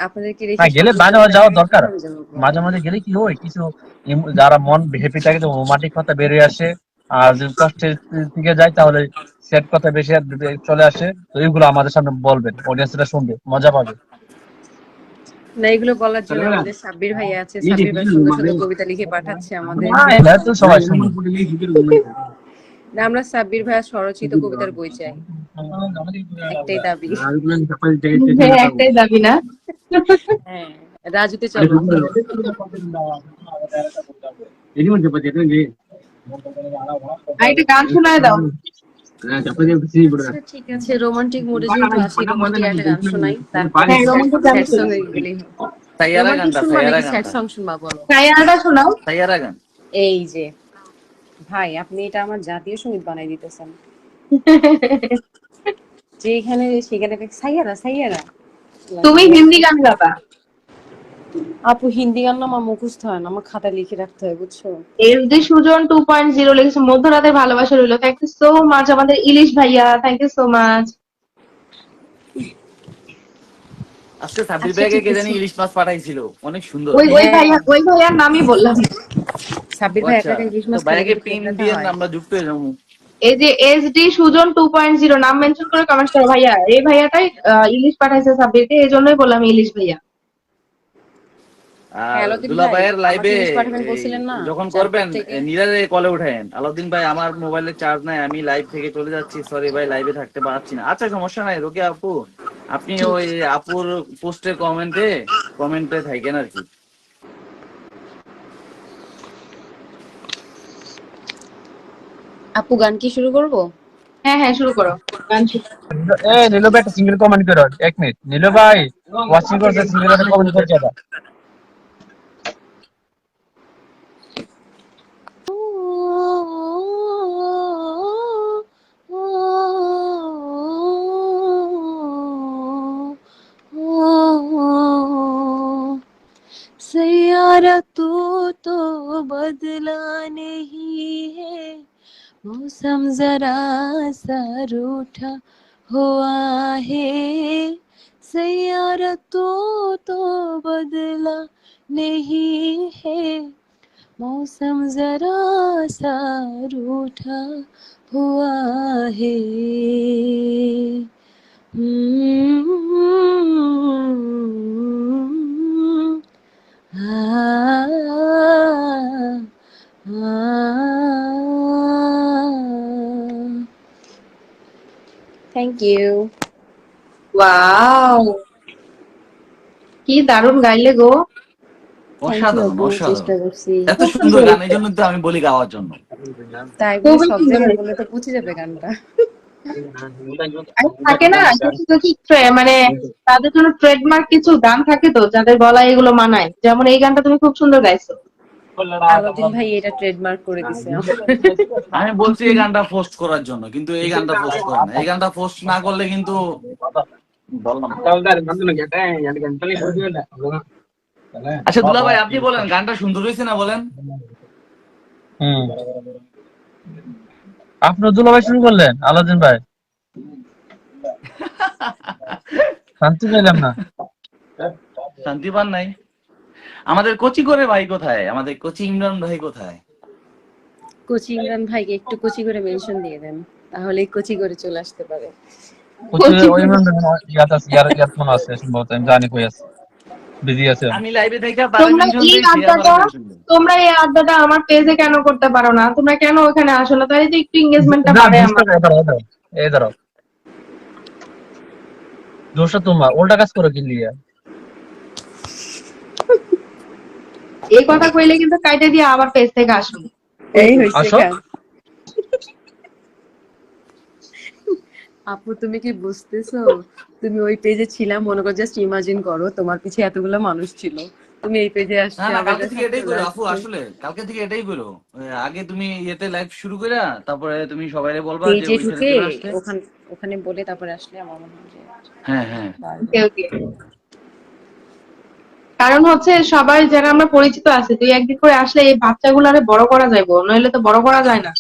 আপনাদেরকে না রেখে গেলে বাইরে যাওয়া দরকার, মাঝে মাঝে গেলে কি হয়, কিছু যারা মন হ্যাপি থাকে তো রোমান্টিক কথা বেরিয়ে আসে, আর যদি কষ্টের দিকে যায় তাহলে স্যাড কথা বেশি চলে আসে, তো এইগুলো আমাদের সামনে বলবেন, অডিয়েন্সরা শুনবে, মজা পাবে। না এগুলো বলার জন্য আমাদের সাব্বির ভাইয়া আছে, সাব্বির ভাই সুন্দর সুন্দর কবিতা লিখে পাঠাচ্ছে আমাদের। না তো সবাই শুনবে। না আমরা সাব্বির ভাইয়া স্বরচিত কবিতার বই চাই, একটাই দাবি। হ্যাঁ, একটাই দাবি না? হ্যাঁ রাজুতে চলো। আর একটা গান শোনায় দাও। আচ্ছা, ঠিক আছে রোমান্টিক মুডে যেহেতু আছি, রোমান্টিক একটা গান শোনাই, তারপরে হ্যাঁ, romantic গান স্যাড সং শোনাও। এগুলি সাইয়ারা রোমান্টিক গানটা, শুনবা সাইয়ারা নাকি স্যাড গানটা, সং শুনবা বলো? সায়ারাটা শোনাও। সাইয়ারা গান। এই যে ভাই আপনি এটা আমার জাতীয় সঙ্গীত বানাই দিতেছেন, যেখানে সেখানে সাইয়ারা সাইয়ারা। তুমি হিন্দি গান গাবা। আপু হিন্দি গান না আমার মুখস্থ হয় না, আমার খাতা লিখে রাখতে হয় বুঝছো। এসডি সুজন 2.0 লিখেছে, মধ্যরাতের ভালোবাসা রইল। থ্যাংক ইউ সো মাচ আমাদের ইলিশ ভাইয়া, থ্যাংক ইউ সো মাচ। আজকে সাব্বির আচ্ছা, ভাইকে ঠিক কে আছে। জানি ইলিশ মাছ পাঠাইছিল, অনেক সুন্দর। ওই ভাইয়ার নামই বললাম। সাব্বির ভাই আচ্ছা, একা ইলিশ তো মাছ ভাইয়াকে খেলে পিন পেট ব্যথা দিয়ে হয়। আমরা যুক্ত হয়ে যাবো। এই যে এসডি সুজন 2.0 নাম মেনশন করে কমেন্ট করো ভাইয়া, এই ভাইয়াটাই ইলিশ পাঠাইছে সাব্বিরকে, এই জন্যই বললাম ইলিশ ভাইয়া। আর হ্যালো দিদি দুলা ভাই, ভাইয়ের আমাকে লাইভে ইলিশ পাঠাবেন বলছিলেন না, যখন চাঁদপুর করবেন থেকে। নিরারে কলে উঠেন। আলাউদ্দিন ভাই আমার মোবাইলে চার্জ নাই, আমি লাইভ থেকে চলে যাচ্ছি, সরি ভাই লাইভে থাকতে পারছি না। আচ্ছা সমস্যা নাই রোকেয়া আপু, আপনি ওই আপুর পোস্টের কমেন্টে থাকেন আর কি। আপু গান কি শুরু করবো? হ্যাঁ হ্যাঁ, শুরু করো। গান শুনি। এই নীলু ভাই একটা সিঙ্গেল কমেন্ট করো, 1 মিনিট। নীলু ভাই ওয়াচিং করছে, সিঙ্গেল একটা কমেন্ট করছে দাও। सैयारा तू तो बदला नहीं है, मौसम जरा सा रूठा हुआ है। सैयारा तू तो बदला नहीं है, मौसम जरा सा रूठा हुआ है। Thank you. ওয়াও, কি দারুণ গাইলে গো। থ্যাংক ইউ অসাধারণ আপু, চেষ্টা অসাধারণ। করছি। এত খুব সুন্দর সুন্দর গান, এই হয়েছে, জন্য তো আমি বলি গাওয়ার জন্য। তাই বলে খুবই সব সুন্দর জায়গায় হয়েছে। বললে তো বুঝে যাবে গানটা। আর থাকে না কিছু কিছু মানে তাদের জন্য ট্রেডমার্ক কিছু গান থাকে তো যাদের গলায় এগুলো মানায়, যেমন এই গানটা তুমি খুব সুন্দর গাইছো। আলাউদ্দিন ভাই এটা ট্রেডমার্ক করে দিছে আমার। আমি বলছি এই গানটা পোস্ট করার জন্য, কিন্তু এই গানটা পোস্ট করে না। এই গানটা পোস্ট না করলে কিন্তু বললাম। আচ্ছা দুলা ভাই, আপনি বলেন গানটা সুন্দর হয়েছে না বলেন। হুম, আপনি দুলা ভাই শুরু করলেন, আলাউদ্দিন ভাই শান্তি পেলাম না। শান্তি পান নাই? আমাদের কোচি করে ভাই কোথায়? আমাদের কোচি ইমরান ভাই কোথায়? কোচি ইমরান ভাইকে একটু কোচি করে মেনশন দিয়ে দেন, তাহলে কোচি করে চলে আসতে পারে। ওই ইয়াত আছে, ইয়াত মনে আছে সম্ভবত, আমি জানি কই আছে, বিজি আছে। আমি লাইভে থেকে তারে তোমরা মেনশন এই দেই, সে আমারে আড্ডাটা মেনশন দেয়। তোমরা এই আড্ডাটা আমার পেজে কেন করতে পারো না? তোমরা কেন ওখানে আসো না? তাহলে তো একটু এঙ্গেজমেন্টটা না বাড়ে দোষটা আমার। এই ধরো, দোষটা তোমার, উল্টা কাজ করো কি লিয়া। এই কথা কইলে কিন্তু কাইটে দিয়ে আবার পেজ থেকে আসুন। এই হইছে আসো। কাজ। আপু তুমি কি বুঝতেছো? তুমি ওই পেজে ছিলা, মনে করো জাস্ট ইমাজিন করো তোমার পিছে এতগুলো মানুষ ছিল, তুমি এই পেজে না আসছো, না, আমার কালকে কাছে থেকে এটাই চলে করো আপু, আসছো। আসলে কালকে থেকে এটাই করো। আগে তুমি ইয়েতে লাইভ শুরু কইরা তারপরে তুমি সবাইরে বলবা যে পেজে ওইখানে ঢুকে চলে আসতে। ওখানে ওখানে বলে তারপরে আসলে আমার মনে হয় যে হ্যাঁ হ্যাঁ। পারবে। ওকে ওকে। কারণ হচ্ছে সবাই যারা আমরা পরিচিত আছি, তুই একদিন করে আসলে এই বাচ্চাগুলারে বড় করা যাইবো, নইলে তো বড় করা যায় না।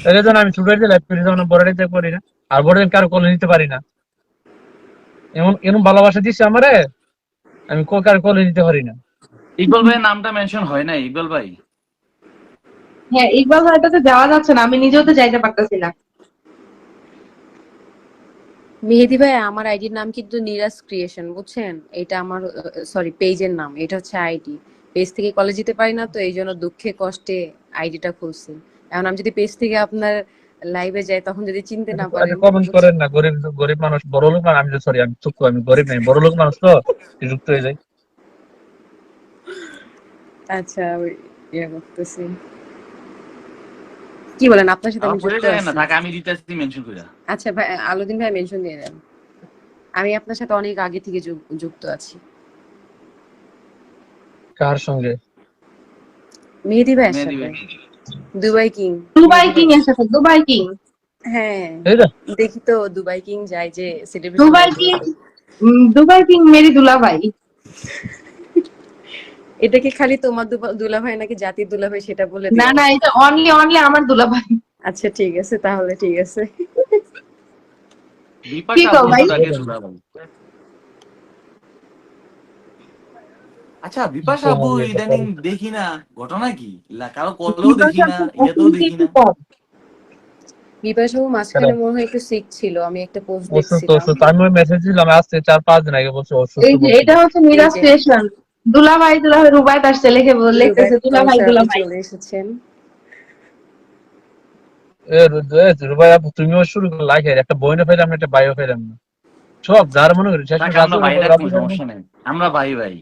এর জন্য আমি ছোটদের লাইভ করি, যেমন বড়দের করি না, আর বড়দের কারো কোলে নিতে পারি না। এমন এমন ভালোবাসা দিচ্ছে আমারে, আমি কারো কোলে নিতে পারি না। ইকবাল ভাইয়ের নামটা মেনশন হয় নাই, ইকবাল ভাই। হ্যাঁ, ইকবাল ভাইটাতে যাওয়া যাচ্ছে না, আমি নিজেও তো যাইতে পারতেছি না। মেহেদি ভাই, আমার আইডির নাম কিন্তু নিরাজ ক্রিয়েশন, বুঝছেন? এটা আমার সরি পেজের নাম, এটা হচ্ছে আইডি। পেজ থেকে কলেজ যেতে পারি না, তো এই জন্য দুঃখে কষ্টে আইডিটা খুলছি। এখন আমি যদি পেজ থেকে আপনার লাইভে যাই, তখন যদি চিনতে না পারেন, কমেন্ট করেন না, গরিব গরিব মানুষ, বড় লোক মানুষ, আমি সরি আমি চুপ, আমি গরিব নাই, বড় লোক মানুষ তো যুক্ত হয়ে যায়। আচ্ছা ইয়ে করতেছি। কি বলেন, আপনার সাথে আমার আমি পড়ে যুক্ত যায় না, আছি। তাকে আমি দিতেছি মেনশন কইরা। আচ্ছা ভাই, আলাউদ্দিন ভাই মেনশন দিয়ে দেন। আমি আপনার সাথে অনেক আগে থেকে যুক্ত আছি। কার সঙ্গে? মেহেদি ভাইয়ের মেহেদী সাথে, ভাই। Dubai king. দুবাই মেহেদি কিং ভাই, এর সাথে, দুবাই কিং। হ্যাঁ এই যে দেখি তো দুবাই কিং যায় যে সেলিব্রেশন দুবাই লাইভে। কিং, দুবাই কিং মেরি দুলাভাই। এটা কি খালি তোমার দুলাভাই নাকি জাতির দুলাভাই, সেটা বলে না দিও। না, এটা অনলি অনলি আমার দুলাভাই। আচ্ছা ঠিক আছে, তাহলে ঠিক আছে। বিপাশা কি গো আপু ভাই? তাকে দুলা ভাই। আচ্ছা বিপাশা আপু ইদানিং দেখি না, ঘটনা কি? কারো কলেও দেখি না, ইয়েতেও দেখি না। বিপাশা মাঝখানে মনে হয় একটু সিক ছিল, আমি একটা পোস্ট অসুস্থ দেখছিলাম। অসুস্থ, আমি মেসেজ দিলাম আজকে 4-5 দিন আগে, বলছে অসুস্থ এই যে বলছিল। এটা হচ্ছে এই মিরাজ যে ক্রিয়েশন। দুলাভাই দুলাভাই রুবাইত আসছে, লিখতেছে রুবাইত দুলাভাই কাউসার আপু দুলাভাই। চলে এসেছেন। রুবাই আপু তুমিও শুরু করো, লাইক একটা বইনে ফেলাম না, একটা বাইও ফেলাম না, সব যার মনে করি শেষ তাকে আমরা ভাই রাখবো, রাতে সমস্যা নেই, আমরা ভাই ভাই।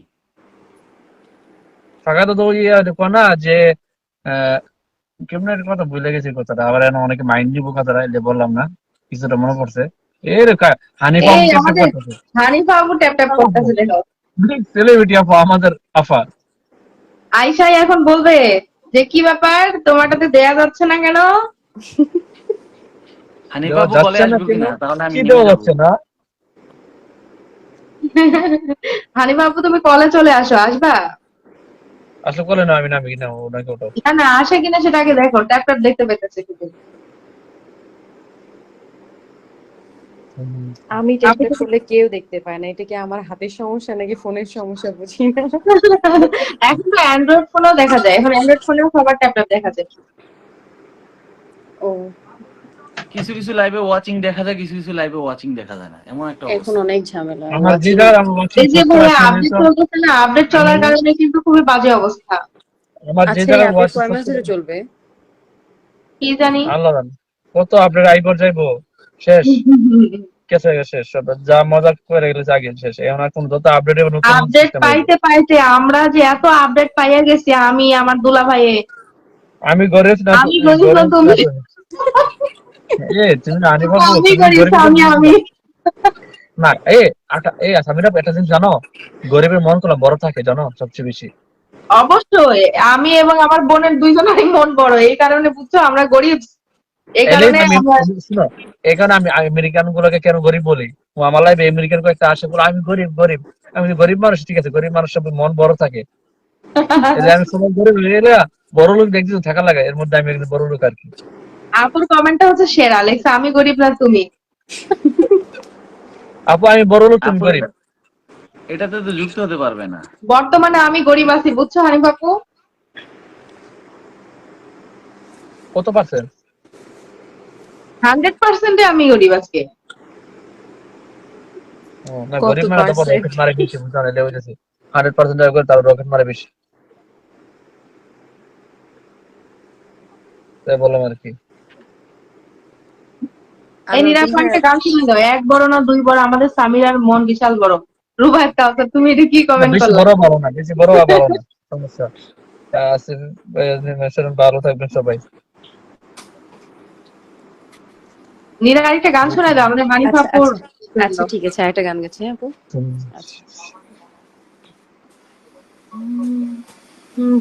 ফাঁকা তো ইয়ে দেখো না যে কেমন একটা কথা ভুলে গেছি কথাটা, আবার এখন অনেকে মাইন্ড নিবো কথাটা, এলে বললাম না। কিছুটা মনে পড়ছে। হানিফ এই আপু ট্যাপ ট্যাপ আমাদের করতেছে। হানিফা আপু ট্যাপ ট্যাপ করতেছে, দেখো। সেলিব্রিটি আপু, আমাদের আফা। আয়শাই এখন বলবে যে কি ব্যাপার, তোমারটাতে দেয়া যাচ্ছে না কেন? হানিফা দেওয়া আপু কলে যাচ্ছে না আসবে কেন? কিনা, তাহলে আমি কি নেমে দেওয়া যাবো। যাচ্ছে না? হানিফা আপু তুমি কলে চলে আসো, আসবা? আসলে বলে না, আমি নামি কিনা ওনাকে ওটাও। না না, আসে কিনা সেটা আগে দেখো, ট্যাপ ট্যাপ দেখতে পেতেছে কিন্তু। আমি আপু ট্যাপটা তো করলে কেউ দেখতে পায় না, এটা কি আমার হাতের সমস্যা নাকি ফোনের সমস্যা বুঝি না। এখন তো অ্যান্ড্রয়েড ফোনেও দেখা যায়, এখন অ্যান্ড্রয়েড ফোনেও সবার ট্যাপ ট্যাপ দেখা যায়। ও, কিছু কিছু লাইভে ওয়াচিং দেখা যায়, কিছু কিছু লাইভে ওয়াচিং দেখা যায় না, এমন একটা এখন অবস্থা। অনেক ঝামেলা আমার ওয়াচিং। দিদার আমার ওয়াচিং এই যে করতে ভাইয়া পারছে না আপডেট তো। চলতেছে না, আপডেট আমি চলার কারণে কিন্তু খুবই বাজে অবস্থা। আমার আচ্ছা, এই দিদার আপডেট ওয়াচিং কয় মাস করতে ধরে পারছে। চলবে? কি জানি। আল্লাহ জানে কত আপডেট আইবার যাইবো, শেষ কেসে শেষ সব যা মজা করে গেছে আগে শেষ। এখন আর কোন যত আপডেট হবে নতুন আপডেট সিস্টেম হইবে। পাইতে পাইতে আমরা যে এত আপডেট পাইয়া গেছি, আমি আমার দুলা ভাইয়ে। আমি গরিব না, আমি গরিব না গরিব না। তুমি। তুমি না আনি বাবু, আমি তুমি গরিব, গরিব আমি। না। সামিরা একটা জিনিস জানো, গরিবের মন কোনো বড় থাকে জানো সবচেয়ে বেশি। অবশ্যই আমি এবং আমার বোনের দুইজনেরই মন বড়, এই কারণে বুঝছো আমরা গরিব। এই এলে কারণে আমি আমরা শুনো, এই কারণে আমি আমেরিকান গুলোকে কেন গরিব বলি। ও আমার লাইফে আমেরিকান কয়েকটা আসে বলে আমি গরিব গরিব। আমি বলি, গরিব মানুষ ঠিক আছে, গরিব মানুষ সব মন বড় থাকে। এই যে আমি সবাই গরিব হয়ে গেলে বড় লোক দেখছি থাকা লাগে, এর মধ্যে আমি একজন বড় লোক আর কি। আপুর কমেন্টটা হচ্ছে সেরা, লেখা আমি গরিব না তুমি। আপু আমি বড় লোক, তুমি আপু গরিব। এটাতে তো যুক্ত হতে পারবে না। বর্তমানে আমি গরিব আছি, বুঝছো হানিফ আপু? কত পার্সেন্ট? 100% আমি গরিব আজকে। না, কত গরিব মানে তো পার্সেন্ট? রকেট মারে বেশি, বুঝছো না, লেগে গেছে 100% করে তার রকেট মারে বেশি, তাই বললাম আর কি। এই আলাউদ্দিন নিরাপদ ভাই, একটা গান শুনে দাও, এক বড় না দুই বড়, আমাদের সামিরার মন বিশাল বড়। রুবাই কাউসার, তুমি এটা কি না, কমেন্ট বেশি করলা? বড় ভালো না, বেশি বড় ভালো না, সমস্যা আছে। ভালো থাকবেন সবাই। নীরা আরেকটা গান শোনায় দাও, আমাদের হানিফ আচ্ছা আপুর আচ্ছা জন্য। আচ্ছা, ঠিক আছে, আরেকটা গান গেছে আপু। আচ্ছা।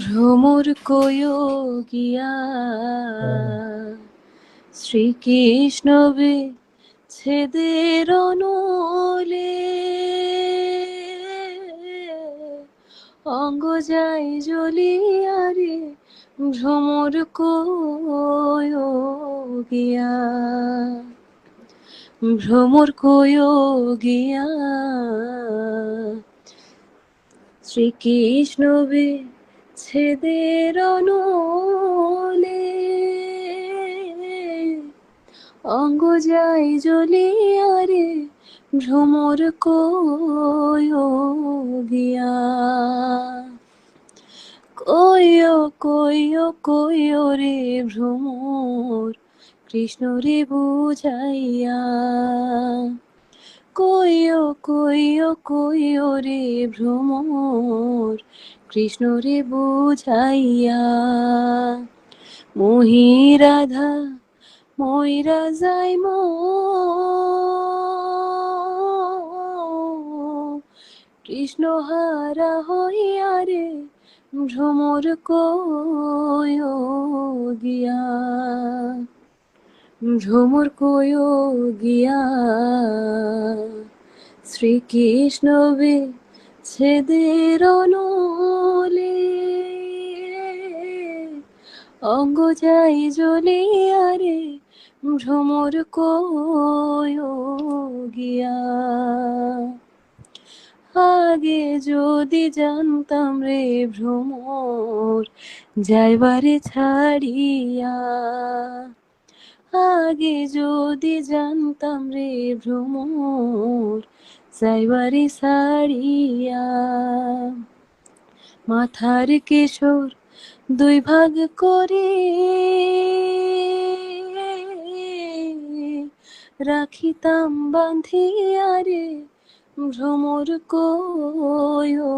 ভ্রমর কোয়োগিয়া শ্রীকৃষ্ণ বিচ্ছেদের অনলে অঙ্গ যাই জ্বলিয়া রে ভ্রমর কোয়োগিয়া ভ্রমর কোয়োগিয়া শ্রীকৃষ্ণ বিচ্ছেদের অনলে অঙ্গ যাই জ্বলিয়া রে ভ্রমর কোয়োগিয়া কইও রে ভ্রমর কৃষ্ণ রে বুঝাইয়া কইও রে ভ্রমর কৃষ্ণ রে বুঝাইয়া রাধা ময়রা যাই কৃষ্ণ হারা হইয়া রে ভ্রমর কোয়োগিয়া ভ্রমর কোয়োগিয়া শ্রীকৃষ্ণ বিচ্ছেদের অনলে অঙ্গ যাই জ্বলিয়া রে ভ্রমর কোয়োগিয়া আগে যদি জানতাম রে ভ্রমর যাইবারে ছাড়িয়া আগে যদি জানতাম রে ভ্রমর যাইবারে ছাড়িয়া মাথার কেশর দুই ভাগ করে রাখিতাম বাঁধিয়া রে ভ্রমর কোয়োগিয়া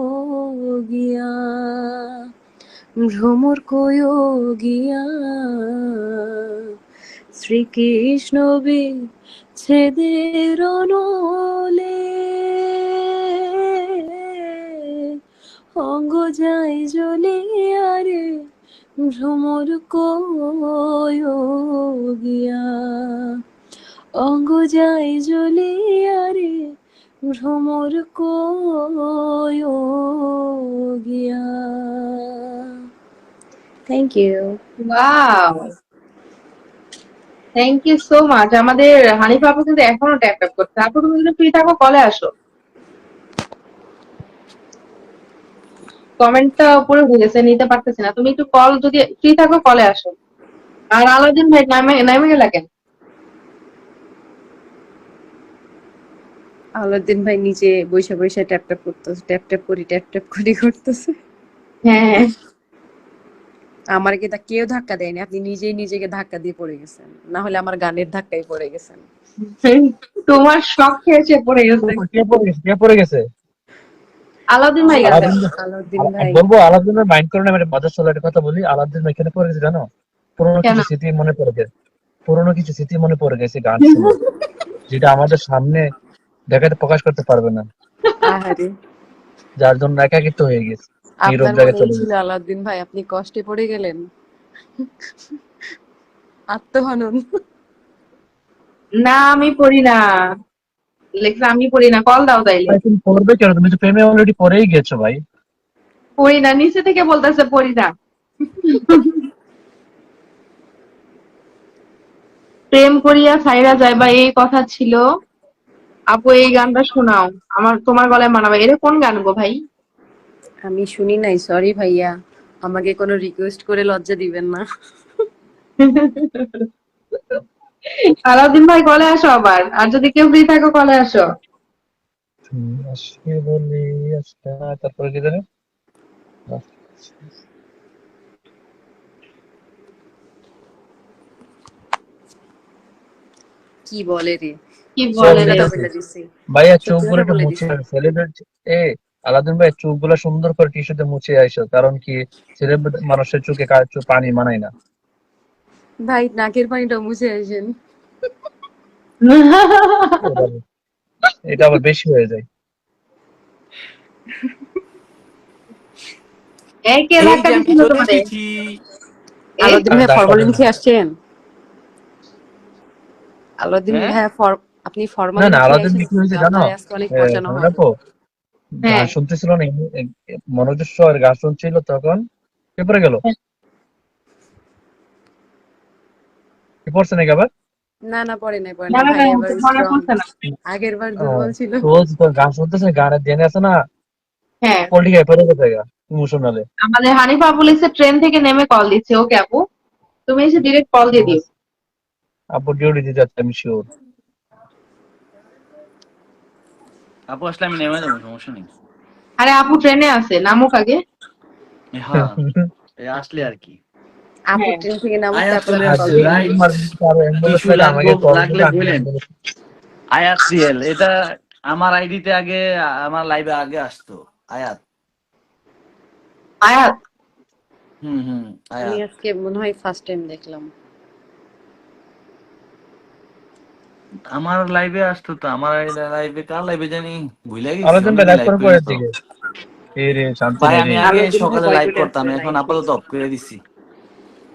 ভ্রমর কোয়োগিয়া শ্রীকৃষ্ণ বিচ্ছেদের অনলে অঙ্গ যায় জ্বলিয়া রে ভ্রমর গিয়া অঙ্গ যায় জ্বলিয়া রে ভ্রমর গিয়া। Thank you. Wow, thank you so much. আমাদের হানিফা আপু কিন্তু এখনো ট্যাপ ট্যাপ করছে। আপু তুমি যদি ফ্রি থাকো কলে আসো, কমেন্টটা উপরে বুঝেছে নিতে পারতেছি না। তুমি একটু কল যদি ফ্রি থাকো কলে আসো। আর আলাউদ্দিন ভাই নামে নামে গেলা কেন? আলাউদ্দিন ভাই নিচে বৈশা বৈশা ট্যাপ ট্যাপ করতেছে, ট্যাপ ট্যাপ করি করতেছে। হ্যাঁ, আমার কি তা কেউ ধাক্কা দেয়নি, আপনি নিজেই নিজেকে ধাক্কা দিয়ে পড়ে গেছেন, না হলে আমার গানের ধাক্কায় পড়ে গেছেন। তোমার শখ খেয়েছে পড়ে গেছে। কে পড়ে গেছে? আলাউদ্দিন ভাই গেছে। আলাদিন আলাউদ্দিন ভাই। বলবো আলাদিনের মাইন্ড করে না, আমি একটা মজার চলে একটা কথা বলি। আলাদিন ভাই কেন পড়ে গেছে জানো? পুরোনো কেন? কিছু স্মৃতি মনে পড়ে গেছে, পুরোনো কিছু স্মৃতি মনে পড়ে গেছে গান শুনে, যেটা আমাদের সামনে দেখাতে প্রকাশ করতে পারবে না, আহারে, যার জন্য একাকিত্ব হয়ে গেছে, নীরব আপনার জায়গায় মনে চলে ছিল গেছে। আলাউদ্দিন ভাই আপনি কষ্টে পড়ে গেলেন, আত্মহনন। না আমি পড়ি না, লেখা আমি পড়ি না, কল দাও তাইলে। ভাই তুমি পড়বে কেন? তুমি তো প্রেমে অলরেডি পড়েই গেছো ভাই। পড়ি না, নিচে থেকে বলতেছে পড়ি না। প্রেম করিয়া ছাইরা যাইবা এই কথা ছিল। আপু এই গানটা শোনাও, আমার তোমার গলায় মানাবে। এটা কোন গান গো ভাই? আমি শুনি নাই, সরি ভাইয়া, আমাকে কোনো রিকোয়েস্ট করে লজ্জা দিবেন না। আলাউদ্দিন ভাই কলে আসো আবার, আর যদি কেউ ফ্রি থাকো কলে আসো। তুমি আসবে বলে আসবে না, তারপরে কি জানে? কি বলে রে, কি সব বলে সত্যি রে? কথা মিলতেছে। বলে দিছি, ভাইয়া সত্যি চোখগুলো কথা একটু বলে মুছে দিছি। সেলিব্রেট, এ আলাদিন ভাই চোখগুলো সুন্দর করে টিস্যুতে মুছে আইসো, কারণ কি সেলিব্রেট মানুষের চোখে পানি মানায় না। ভাই নাকের পানিটা মুছে আসেন। এটা এটা আবার বেশি হয়ে যায়। এই কে এই ধাক্কা যে আমি দিছিল চলে তোমারে? এসেছি। এই আলাউদ্দিন আমি ভাই ধাক্কা ফরমালিন দিই না। খেয়ে আসছেন? আলাউদ্দিন হ্যাঁ, ভাই আপনি না ফরমালিন না, খেয়ে আলাদিন আসেন, কি হয়েছে জানো? আপনার আজকে অনেক পচানো হবে। আপু গান হ্যাঁ, শুনতেছিল না, মনোযোগ সহকারে গান শুনছিল, তখন কে পড়ে গেল? কি পড়ছে নাকি আবার? না না, পড়ে নাই পড়ে না নাই, না ভাই না, এবার মনে স্ট্রং, পড়ছে না। আগের বার ও, দুর্বল ছিল। তো তো গান শুনতেছে, গানের জেনে আছে না, হ্যাঁ, পল্টি খেয়ে পড়ে গেছে ইমোশনালে। আমাদের হানিফা আপু লিখছে ট্রেন থেকে নেমে কল দিচ্ছে। ওকে আপু, তুমি এসে ডিরেক্ট কল দিয়ে দিও। আপু ডিউটি দিতে যাচ্ছে, আমি শিওর। আপু আসলে আমি নেমে যাবো, সমস্যা নেই। আরে আপু ট্রেনে আছে, নামুক আগে। হ্যাঁ, এই আসলে আর কি। আপু হ্যাঁ, ট্রেন থেকে নামুক, আয়াত তারপর চলে আপনি আর কল আসছে, যদি দিবেন। রাইট। ইমার্জেন্সি আরো অ্যাম্বুলেন্স টিস্যু লাগে, লাগবো আমাকে কল লাগলে দিবে, আমি বলেন। অ্যাম্বুলেন্স। আয়াত সিএল, এটা আমার আইডিতে আগে, আমার লাইভে আগে আসতো। আয়াত। আয়াত। হুম, আমি আয়াত। আজকে মনে হয় ফার্স্ট টাইম দেখলাম। আমার লাইভে আসতো তো, আমার লাইভে কার লাইভে জানি ভুলে গেছি, আলোচনা ভাই অনেকদিন লাইভ লাইভ করার করি না পরের তো। দিকে। এ রে শান্তি ভাই নেই রে। আমি আগে আলাউদ্দিন ভাই সকালে লাইভ বয়কটে করতাম, আসছে এখন লাইভ আপাতত দেখে। অফ করে দিছি।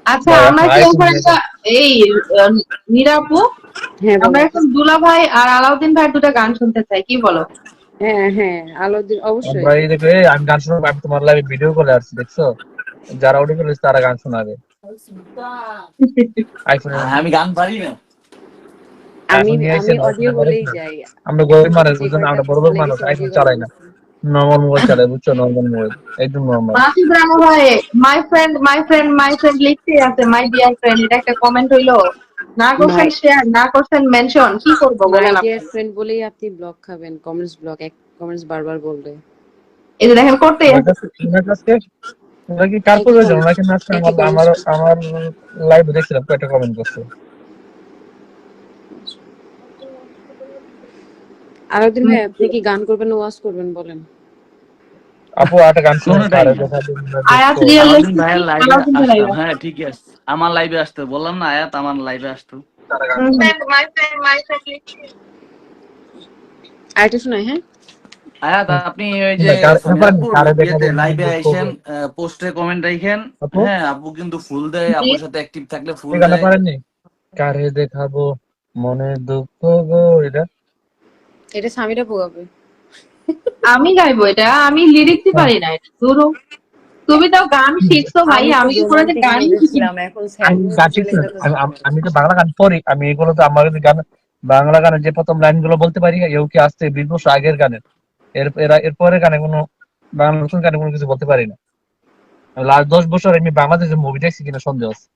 আচ্ছা ভাই আমরা এখন কি আইফোন এখন নিয়ে একটা এই আহ, নীরা আপু, হ্যাঁ আমরা বলেন। এখন দুলা ভাই আর আলাউদ্দিন ভাই দুটো গান শুনতে চাই, কি বলো? হ্যাঁ হ্যাঁ, আলাউদ্দিন অবশ্যই। আমরা এই দেখো, আমি গান শোনাবো, আমি তোমার লাইভে ভিডিও কলে আসছি, দেখছো? যারা অডিও কলেছে তারা গান শোনাবে। আইফোনে, আমি গান পারি না। আমি আইফোন নিয়ে আমি আইছেন, অডিও আইফোনে করে বলেই কি? যাই, আমরা গরিব মানুষ, যে বুঝছেন, কয়টা আমরা বড় লোক চলে মানুষ, গেছে আইফোন অডিও কলে চালাই না, বলছি। নর্মাল মোবাইল চালাই, বুঝছো? নর্মাল মোবাইল, একদম নর্মাল। মাসুদ রানা ভাই, মাই ফ্রেন্ড লিখতেই আছে, মাই ডিয়ার ফ্রেন্ড, এটা একটা কমেন্ট হইলো? না মাই করছেন শেয়ার, না করছেন মেনশন, কি করবো মাই বলেন ডিয়ার আপনি? ফ্রেন্ড বলেই আপনি ব্লক খাবেন, কমেন্টস ব্লক, এক কমেন্টস বারবার বললে। এই যে দেখেন করতেই ওনার আছে। কাছে, ওনার কাছে ওরা কি কার একই প্রয়োজন? কমেন্টস, ওনাকে আজকে একই আমার কমেন্টস। আমার আমার লাইভে দেখছিলাম, কয়েকটা কমেন্ট করছে। আলাউদ্দিন ভাই আপনি কি গান করবেন না ওয়াজ করবেন বলেন? আপু একটা গান শুনুন, কোনো টাইম কারে না। দেখাবো মনের আয়াত দুঃখ। আলাউদ্দিন রিয়েলিস্টিক ভাইয়ের লাইভে আলাউদ্দিন আসতাম, লাইভে। হ্যাঁ ঠিকই আছে, আমার লাইভে আসতো, বললাম না আয়াত আমার লাইভে আসতো। কারে গান হুম হুম। আরেকটা শোনাই, হ্যাঁ। আয়াত হুম। আপনি ওই যে সামির পারেন আপুর কারে দেখাবো ইয়েতে মনের লাইভে দুঃখ আইসেন, গো। পোস্টে কমেন্ট রাখেন। আপু হ্যাঁ আপু কিন্তু ফুল দেয়, জি। আপুর সাথে অ্যাক্টিভ থাকলে ফুল এই গানটা দেয়। পারেননি? কারে দেখাবো মনের দুঃখ গো, এটা এটা স্বামীরা পোগাবে। আমি গাইবো এটা, আমি লিরিক্সই হ্যাঁ। পারি না এটা ধরো। তুমি তো গান শিখছো ভাই, আমি খুব আমি কি কোনোদিন রোমান্টিক গানই মুডে শিখিনি। ছিলাম, এখন স্যাড আমি মুডে গান চলে শিখছি না। গেলে তো আমি তো বাংলা গান পড়ি, আমি এগুলো তো আমার যদি গান বাংলা গানের যে প্রথম লাইন গুলো বলতে পারি, এও কি আসছে 20 বছর আগের গানের। এরপরে গানে কোনো বাংলা নতুন গানে কোনো কিছু বলতে পারি না। লাস্ট 10 বছর আমি বাংলাদেশের মুভি দেখছি কিনা সন্দেহ আছে।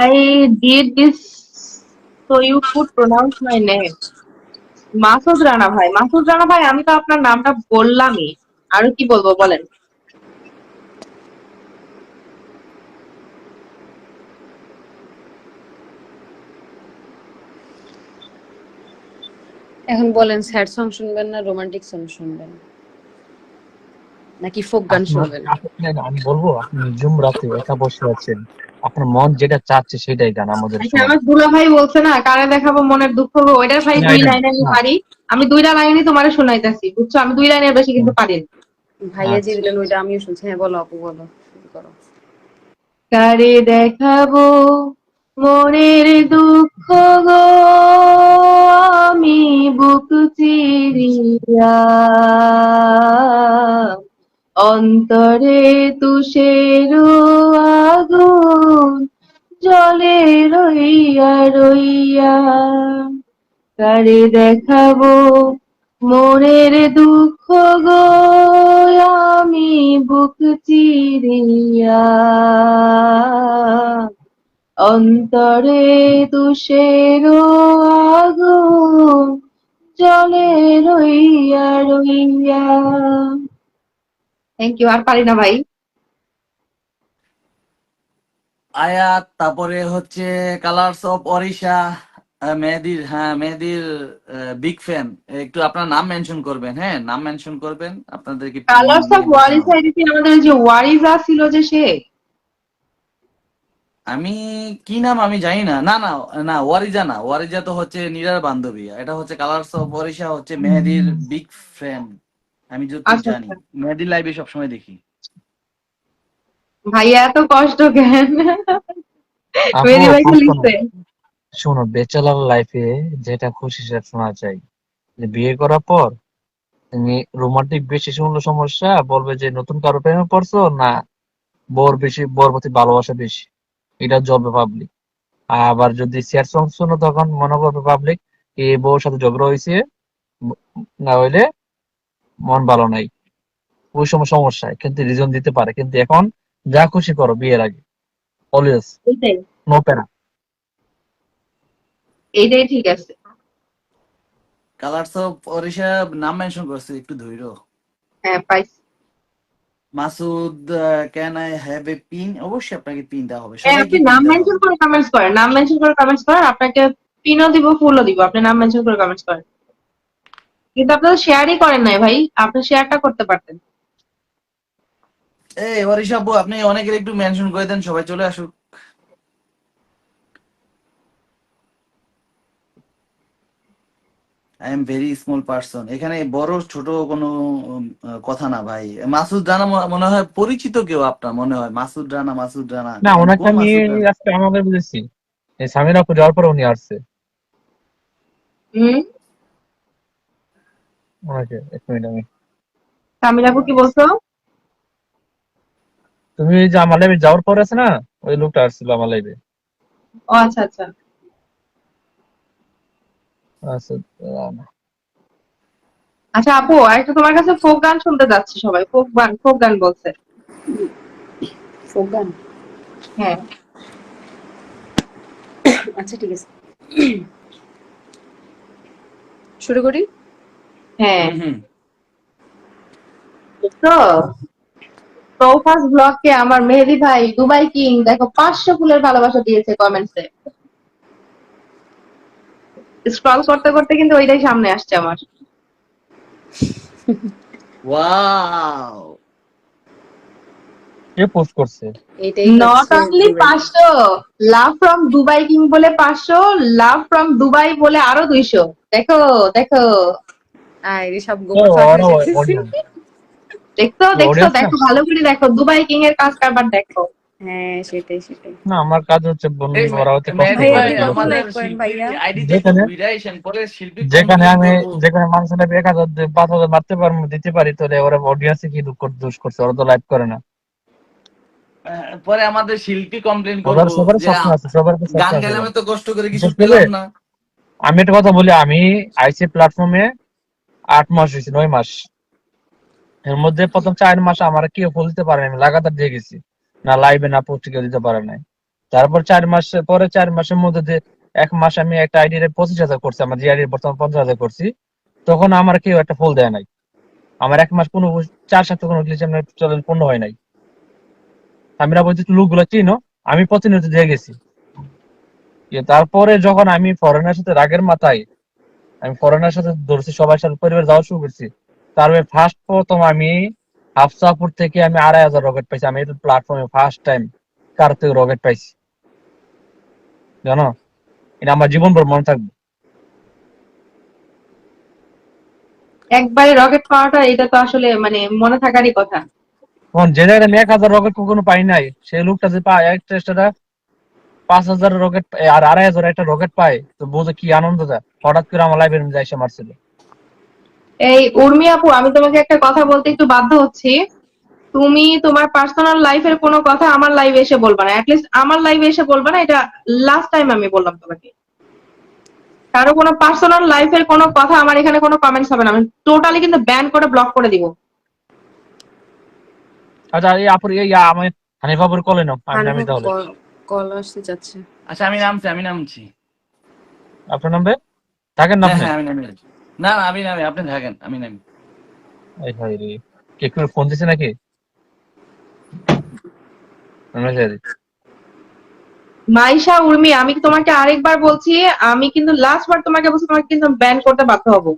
I did this so you could pronounce my name. Masud Rana ভাই, মাসুদ রানা ভাই, আমি তো আপনার নামটা বললামই, আরো কি বলবো বলেন। এখন বলেন, স্যাড সং শুনবেন না রোমান্টিক সং শুনবেন, নাকি ফোক গান শুনবেন? না, আমি বলবো আপনি নিঝুম রাতে একা বসে আছেন, আপনার মন যেটা চাচ্ছে সেটাই গান আমাদের আচ্ছা, সমাজে। আমার দুলা ভাই বলছে না, কারে দেখাবো মনের দুঃখ গো, ওইটার ভাই না, 2 লাইন আমি না। পারি। আমি 2টা লাইনই তোমারে শোনাইতেছি, বুঝছো, আমি 2 লাইনের বেশি কিন্তু পারি না। ভাইয়া যে আচ্ছা। দিলেন ওইটা আমিও শুনছি। হ্যাঁ বলো আপু, বলো, শুরু করো। কারে দেখাবো মনের দুঃখ গো, আমি বুক চিরিয়া, অন্তরে তুষের আগুন জলে রইয়া রইয়া, কারে দেখাবো মনের দুঃখ গো, আমি বুক চিরিয়া, অন্তরে তুষের আগুন জলে রইয়া রইয়া। থ্যাংক ইউ, আর পারি না ভাই। আয়াত, তারপরে হচ্ছে কালার্স অফ অরিশা, মেহেদির, হ্যাঁ মেহেদির বিগ ফ্যান। একটু আপনার নাম মেনশন করবেন, হ্যাঁ নাম মেনশন করবেন, আপনাদেরকে কালার্স অফ লিঙ্ক পাঠানো ওয়ারিস হবে। আইডিতে আমাদের যে ওয়ারিজা ছিল যে সে, আমি কি নাম আমি জানি না, না না না, ওয়ারিজা না, ওয়ারিজা তো হচ্ছে নীরার বান্ধবী, এটা হচ্ছে কালার্স অফ অরিশা, হচ্ছে মেহেদির বিগ ফ্যান। আমি যতটুকু আচ্ছা জানি আচ্ছা। মেহেদির লাইভে সবসময় দেখি। ভাইয়া এত কষ্ট কেন? আপু মেহেদী ভাই কি কষ্ট না, লিখছে? শোনো, ব্যাচেলার লাইফে যেটা খুশি সেটা শোনা চাই। যে বিয়ে করার পর তুমি রোমান্টিক বেশি শুনলে সমস্যা, বলবে যে নতুন কারো প্রেমে পড়ছো না, বউর প্রতি ভালোবাসা বেশি, এটা জ্বলবে পাবলিক। আবার যদি স্যাড সং শোনো তখন মনে করবে পাবলিক এই বউর সাথে ঝগড়া হয়েছে, না হইলে মন ভালো নাই। ওই সময় সমস্যা হয়, কিন্তু রিজন দিতে পারে। কিন্তু এখন যা খুশি করো বিয়ের আগে, অলওয়েজ এইটাই, নো প্যারা। এইটাই ঠিক আছে। কালার্স অফ অরিশা নাম মেনশন করছে, একটু ধৈর্য। হ্যাঁ পাইছি। Masud, can I have a pin? অবশ্যই আপনাকে পিন দেওয়া হবে, হ্যাঁ, সবাইকে আপনি পিন নাম দেওয়া মেনশন হবে। করে কমেন্টস করেন, নাম মেনশন করে কমেন্টস করেন, আপনাকে পিনও দিব ফুলও দিব, আপনি নাম মেনশন করে কমেন্টস করেন। কিন্তু আপনি তো শেয়ারই করেন নাই ভাই, আপনি শেয়ারটা করতে পারতেন। এই অরিশা আপু, আপনি অনেকের একটু মেনশন করে দেন, সবাই চলে আসুক। I am very small person, এখানে বড় ছোট কোনো কথা না ভাই। মাসুদ রানা মনে হয় পরিচিত কেউ আপনার, মনে হয় মাসুদ রানা, মাসুদ রানা না, ওনাকে কোন আমি মাসুদ রানা? আজকে আমাদের বুঝেছি, এই সামির আপু যাওয়ার পরে উনি আসছে। হুম। ওনাকে এক মিনিট, আমি সামির আপু কি বলছো? তুমি ওই যে আমার লাইভে যাওয়ার পরে আছে না, ওই লোকটা আসছিল আমার লাইভে। ও আচ্ছা আচ্ছা। আচ্ছা। আচ্ছা আপু, আরেকটা তোমার কাছে ফোক গান শুনতে যাচ্ছি, সবাই ফোক গান, ফোক গান বলছে। ফোক গান? হ্যাঁ। আচ্ছা ঠিক আছে, শুরু করি। হ্যাঁ। হুম। তো প্রোফাস ব্লগকে আমার মেহেদী ভাই দুবাই কিং দেখো 500 ফুলের ভালোবাসা দিয়েছে কমেন্টসে। স্ক্রল করতে করতে কিন্তু ওইটাই সামনে আসছে আমার। ওয়াও, কে পোস্ট করছে? এটাই নট হচ্ছে only Bibek. 500, love from Dubai king বলে 500, লাভ ফ্রম দুবাই বলে আরো 200। দেখো দেখো, আরে সব গোপন ফাঁস ওরা শিখতেছি। দেখছো দেখছো অডিয়েন্স না? দেখো, ভালো করে দেখো, দুবাই কিং এর কাজ কারবার দেখো। হ্যাঁ সেটাই সেটাই। না, আমার কাজ হচ্ছে এই ওরা হচ্ছে কষ্ট মেহেদি ভাইয়া করে ভাই, আপনি দিবে। কখন আমাদের লাইভ করেন শিল্পীর ভাইয়া? আইডিতে একটু যেখানে ভিড়াইছেন, পরে শিল্পী যেখানে কমপ্লেন আমি করবো। যেখানে মানুষের 1,000 5,000 মারতে পারবো, দিতে পারি, তাহলে ওরা অডিয়েন্সে কি দোষ করছে? ওরা তো লাইভ করে না। পরে আমাদের শিল্পী কমপ্লেন ওদের করবো সবার যে স্বপ্ন আছে, সবার তো স্বপ্ন গান আছে গেলাম ভাই। তো কষ্ট করে কিছু বিশেষ করে পেলাম না। আমি একটা কথা বলি, আমি আইসি প্ল্যাটফর্মে 8 মাস হয়েছে, 9 মাস। এর মধ্যে প্রথম 4 মাস আমার কেউ ফল দিতে পারে না, আমি লাগাতার দিয়ে গেছি, না লাইভে না পোস্টে কেউ দিতে পারে নাই। তারপর 4 মাস পরে, 4 মাসের মধ্যে 1 মাস আমি একটা আইডি 25,000 করছি, আমার যে আইডি বর্তমান 50,000 করছি, তখন আমার কেউ একটা ফুল দেয় নাই। আমার 1 মাস কোনো 4 সপ্তাহ কোনো গ্লিচ চ্যানেল পূর্ণ হয় নাই। আমি বলছি লোক গুলো চিনো, আমি প্রতিনিয়ত দিয়ে গেছি। তারপরে যখন আমি ফরেনের সাথে রাগের মাথায়, আমি ফরেনের সাথে ধরছি, সবার সাথে পরিবার যাওয়া শুরু করছি, তারপরে ফার্স্ট প্রথম আমি হাফসাপুর থেকে আমি 2,500 রকেট পাইছি। আমি এই প্ল্যাটফর্মে ফার্স্ট টাইম কার থেকে রকেট পাইছি, জানো? এটা আমার জীবন ভর মনে থাকবে। একবারে রকেট পাওয়াটা এটা তো আসলে মানে মনে থাকারই কথা। তখন যে জায়গায় আমি 1,000 রকেট কখনো পাই নাই, সেই লোকটা যে পায় একটা 5,000 রকেট আর 2,500 একটা রকেট পায়, তো বোঝো কি আনন্দ দেয়। হঠাৎ করে আমার লাইফের মধ্যে এসে মারছিল। এই উর্মি আপু, আমি তোমাকে একটা কথা বলতে একটু বাধ্য হচ্ছি। তুমি তোমার পার্সোনাল লাইফের কোনো কথা আমার লাইভে এসে বলবা না, অ্যাটলিস্ট আমার লাইভে এসে বলবা না। এটা লাস্ট টাইম আমি বললাম তোমাকে। কারো কোনো পার্সোনাল লাইফের কোনো কথা আমার এখানে কোনো কমেন্টস হবে না, আমি টোটালি কিন্তু ব্যান করে ব্লক করে দিব। আচ্ছা, এই আপুর এই আমি হানিফাপুর কলে নাও, আমি নামি তাহলে। কল আসতে যাচ্ছে। আচ্ছা, আমি নামছি। আপনার নামবে? থাকেন না হ্যাঁ আপনি? হ্যাঁ, আমি নামি। না না, আমি নামি, আপনি থাকেন, আমি নামি। এই ভাই রে, কে কেউ ফোন দিছে নাকি? মাইশা উর্মি, আমি তোমাকে আরেকবার বলছি, আমি কিন্তু লাস্ট বার তোমাকে বলছি, তোমাকে কিন্তু ব্যান করতে বাধ্য হবো।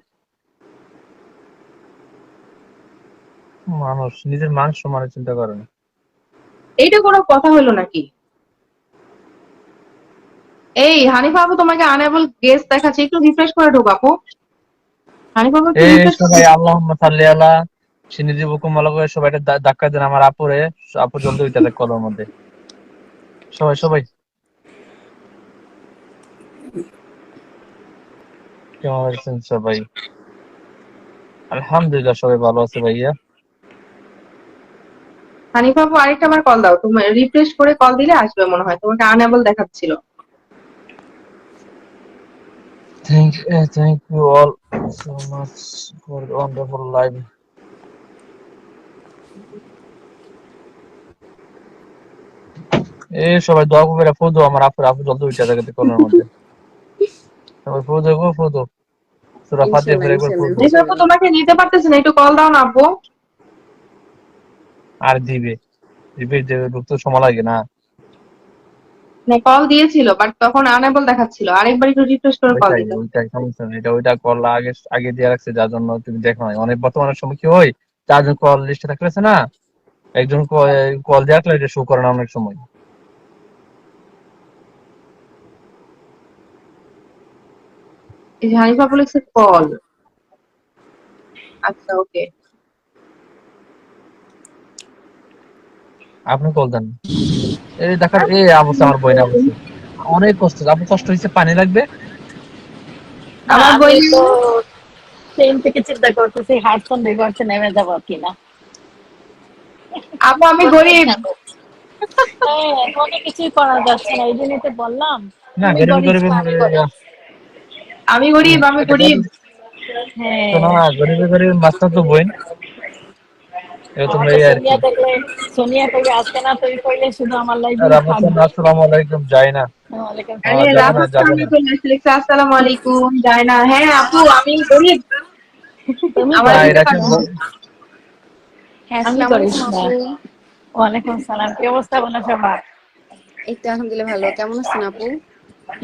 মানুষ নিজের মান সম্মানের চিন্তা করে না। এইটা কোনো কথা হলো নাকি? এই হানিফা আপু, তোমাকে আনএবল গেস্ট দেখাচ্ছে, একটু রিফ্রেশ করে ঢোক আপু। হানিফা আপু একটু এই রিফ্রেশ সবাই আল্লাহুম্মা সাল্লি আলা সিনিদি বুকুম আলা করে সবাই ধাক্কা দেন আমার আপুরে। আপু জলদি উঠে দেখ কলের মধ্যে। সবাই সবাই কেমন আছেন সবাই? আলহামদুলিল্লাহ সবাই ভালো আছে ভাইয়া। হানিফা আপু আরেকটা বার কল দাও, তুমি রিফ্রেশ করে কল দিলে আসবে মনে হয়, তোমাকে আনএবল দেখাচ্ছিল। Thank you all so much for the wonderful live. এই সবাই দোয়া করে ফুদো আমার আপু জলদি উঠে দেখে কলের মধ্যে। সবাই ফুদো সূরা ফাতিহা ইনশাল্লাহ পড়ে একবার ইনশাল্লাহ ফুদো। হানিফা আপু তোমাকে নিতে পারতেছি না, একটু কল দাও না আপু। আর দিবে রিপিট দেবে, ঢুকতে সময় লাগে না। কল দিয়েছিল বাট তখন আনএবল দেখাচ্ছিল, আরেকবার একটু রিফ্রেশ করে কল দিতে। ওইটাই সমস্যা নেই। ওইটা কল আগে দিয়ে রাখছে, যার জন্য তুমি দেখো না। অনেক বর্তমানে সময় কি হয়, 4 জন কল লিস্টে থাকতেছে না, একজন কল দিয়ে রাখলে এটা শো করে না অনেক সময়। এই যে হানিফা আপু লিখছে কল। আচ্ছা ওকে। আপনি কল দেন। এই দেখার এই অবস্থা আমার বই না অবস্থা অনেক কষ্ট। আপনার কষ্ট হয়েছে, পানি লাগবে। আমার আমি বই তো ট্রেন থেকে চিন্তা করতেছি হাডসন রিভার্সে নেমে যাবো কিনা। আপু আমি কোথায় গরিব। যাবো? হ্যাঁ, কোনো কিছুই করা যাচ্ছে না, এই জন্যই তো বললাম না, তুমি গরিবে গরিব গরিবে না আমি গরিব। আমি গরিব, আমি এটা গরিব। হ্যাঁ, শোনো না, গরিবে গরিবে মাস্টার তো বই এরকম আমাকে এই আর কি। সোনিয়া কইলে আজকে না, তুই কইলে শুধু আমার লাইফে রাফসান থাকবে। আসসালামু আলাইকুম। যাই না। ওয়ালাইকুম আরে যাবে না, রাফাত যাবে আমি না। চলে আসছি, লিখছে আসসালামু আলাইকুম, যায় না। হ্যাঁ আপু আমি গরিব, তুমি আমার না, গরিব দিতে এটা না, কি পারবো। হ্যাঁ আমি আসসালামু গরিব আলাইকুম না। আপু। ওয়ালাইকুম সালাম, কি অবস্থা বলো সবার? এই তো আলহামদুলিল্লাহ ভালো, কেমন আছেন আপু?